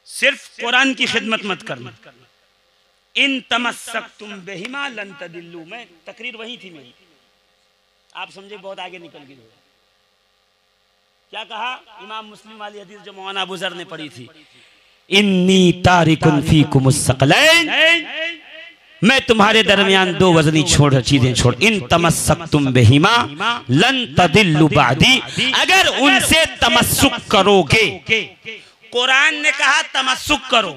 सिर्फ कुरान की खिदमत मत करना। इन तमस्सकतुम बिहिमा लन तदिल्लू। मैं तकरीर वही थी मेरी, आप समझे बहुत आगे निकल गई। क्या कहा? इमाम मुस्लिम वाली हदीस जो मौलाना अबू ज़र ने पढ़ी थी, इन्नी तारिकुन फीकुमुस सकलैन, मैं तुम्हारे दरमियान दो वजनी चीजें छोड़, इन तमस्सकतुम बिहिमा लन तदिल्लु बादी, अगर उनसे तमस्सुक करोगे। कुरान ने कहा तमस्सुक करो,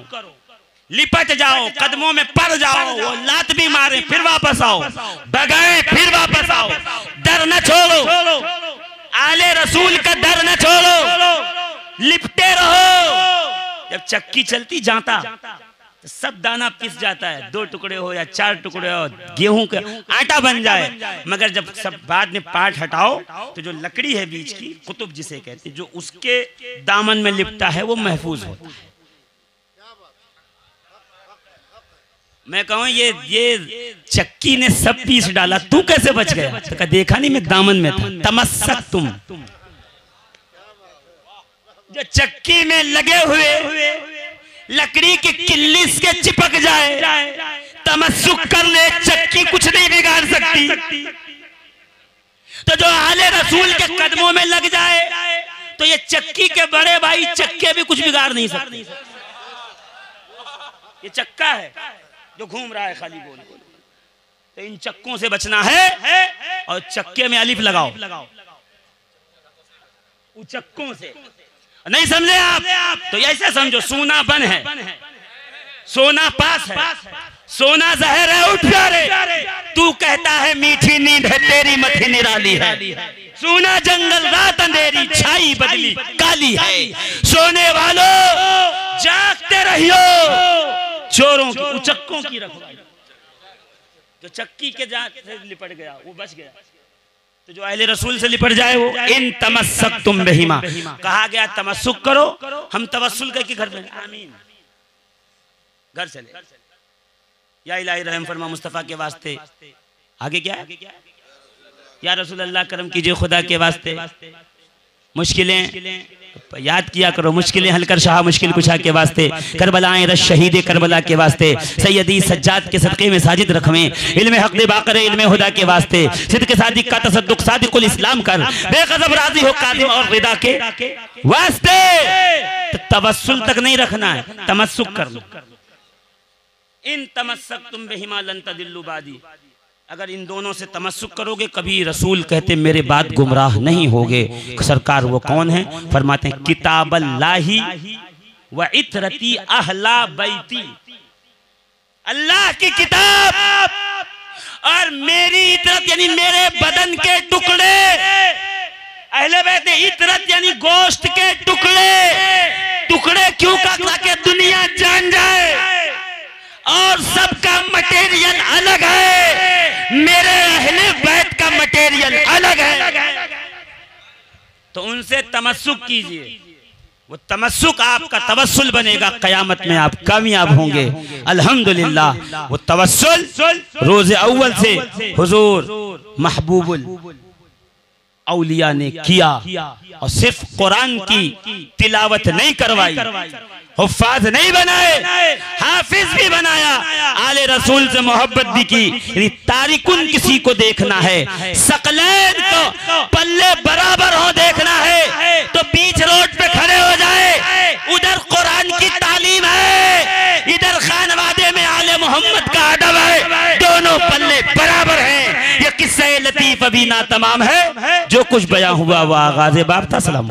लिपट जाओ, कदमों में पड़ जाओ, वो लात भी मारे फिर वापस आओ, भगाए फिर वापस आओ, डर न छोड़ो, आले रसूल का डर न छोड़ो, लिपटे रहो। जब चक्की चलती जाता तो सब दाना पिस जाता है, 2 टुकड़े हो या 4 टुकड़े हो, गेहूं का आटा बन जाए। मगर जब सब बाद में पार्ट हटाओ तो जो लकड़ी है बीच की, कुतुब जिसे कहते हैं, जो उसके दामन में लिपटा है वो महफूज होता है। मैं कहूँ ये चक्की ने सब पीस डाला, तू कैसे बच गया? तो कहा देखा नहीं मैं दामन में था। तमस्सक तुम, जो चक्की में लगे हुए लकड़ी की किल्ली के चिपक जाए, तमस्सुक कर ले, चक्की कुछ नहीं बिगाड़ सकती। तो जो आले रसूल के कदमों में लग जाए तो ये चक्की के बड़े भाई चक्के भी कुछ बिगाड़ नहीं सकते। ये चक्का है जो घूम रहा है खाली गोल। तो इन चक्कों से बचना है और चक्के में अलिफ लगाओ, चक्कों से। नहीं समझे आप? तो ऐसे समझो, सोना बन है, सोना पास है, सोना जहर है उठ प्यारे, तू कहता है मीठी नींद है तेरी मथी निराली है। सोना जंगल रात अंधेरी छाई बदली काली है। सोने वालों जागते रहियो, चोरों की उचक्कों की रखवाली। जो चक्की के जात से लिपट गया वो बच गया, तो जो अहले रसूल से लिपट जाए वो इन तमस्सक तुम बहिमा। कहा गया तमस्सुक करो। हम तवस्सुल करके घर पे आमीन घर चले, या इलाही रहम फरमा मुस्तफ़ा के वास्ते। आगे क्या है? या रसूल अल्लाह करम कीजिए खुदा के वास्ते। मुश्किलें याद किया करो, मुश्किलें हल कर शाह मुश्किल कुशा के वास्ते। करबलाएं रश शहीद करबला के वास्ते। सैयदी सज्जाद के सदक़े में साजिद रखवें, इल्मे हक़ बाक़रे इल्मे हुदा के वास्ते। सिद्क़ सादिक़ का तसद्दुक़ सादिक़ुल इस्लाम कर, बेग़ज़ब राज़ी हो कादिम और रिदा के वास्ते। तो तवस्सुल तक नहीं रखना है, तमस्सुक कर लो। इन तमस्सक तुम बेहिमा लन तदिल्लु बादी। अगर इन दोनों से तमस्सुक करोगे कभी रसूल कहते मेरे बाद गुमराह नहीं होगे। सरकार वो कौन है? फरमाते हैं किताबल्लाही व इतरती अहला बैती। अल्लाह की किताब और मेरी इतरत यानी मेरे बदन के टुकड़े। अहले बैत इतरत यानी गोश्त के टुकड़े। टुकड़े क्यों का? ताकि दुनिया जान जाए और सबका मटेरियल अलग है, मेरे अहले बैत का मटेरियल अलग है। तो उनसे तमस्सुक कीजिए, वो तमस्सुक आपका तवस्सुल बनेगा। कयामत में आप कामयाब होंगे अल्हम्दुलिल्लाह। वो तवस्सुल रोज़े अव्वल से हुजूर महबूबुल औलिया ने किया और सिर्फ कुरान की तिलावत नहीं करवाई, हुफ्फाज नहीं बनाए, हाफिज भी बनाया, आले रसूल से मोहब्बत भी की। यानी तारिकुन किसी को देखना है, सकलैन को पल्ले बराबर हो देखना है तो बीच रोड पे खड़े हो जाए। उधर कुरान की तालीम है, इधर खानवादे में आले मोहम्मद का अदब है, दोनों पल्ले बराबर हैं। ये किस्सा लतीफ अभी ना तमाम है, जो कुछ बयां हुआ वह आगाज़े बाब था। सलाम।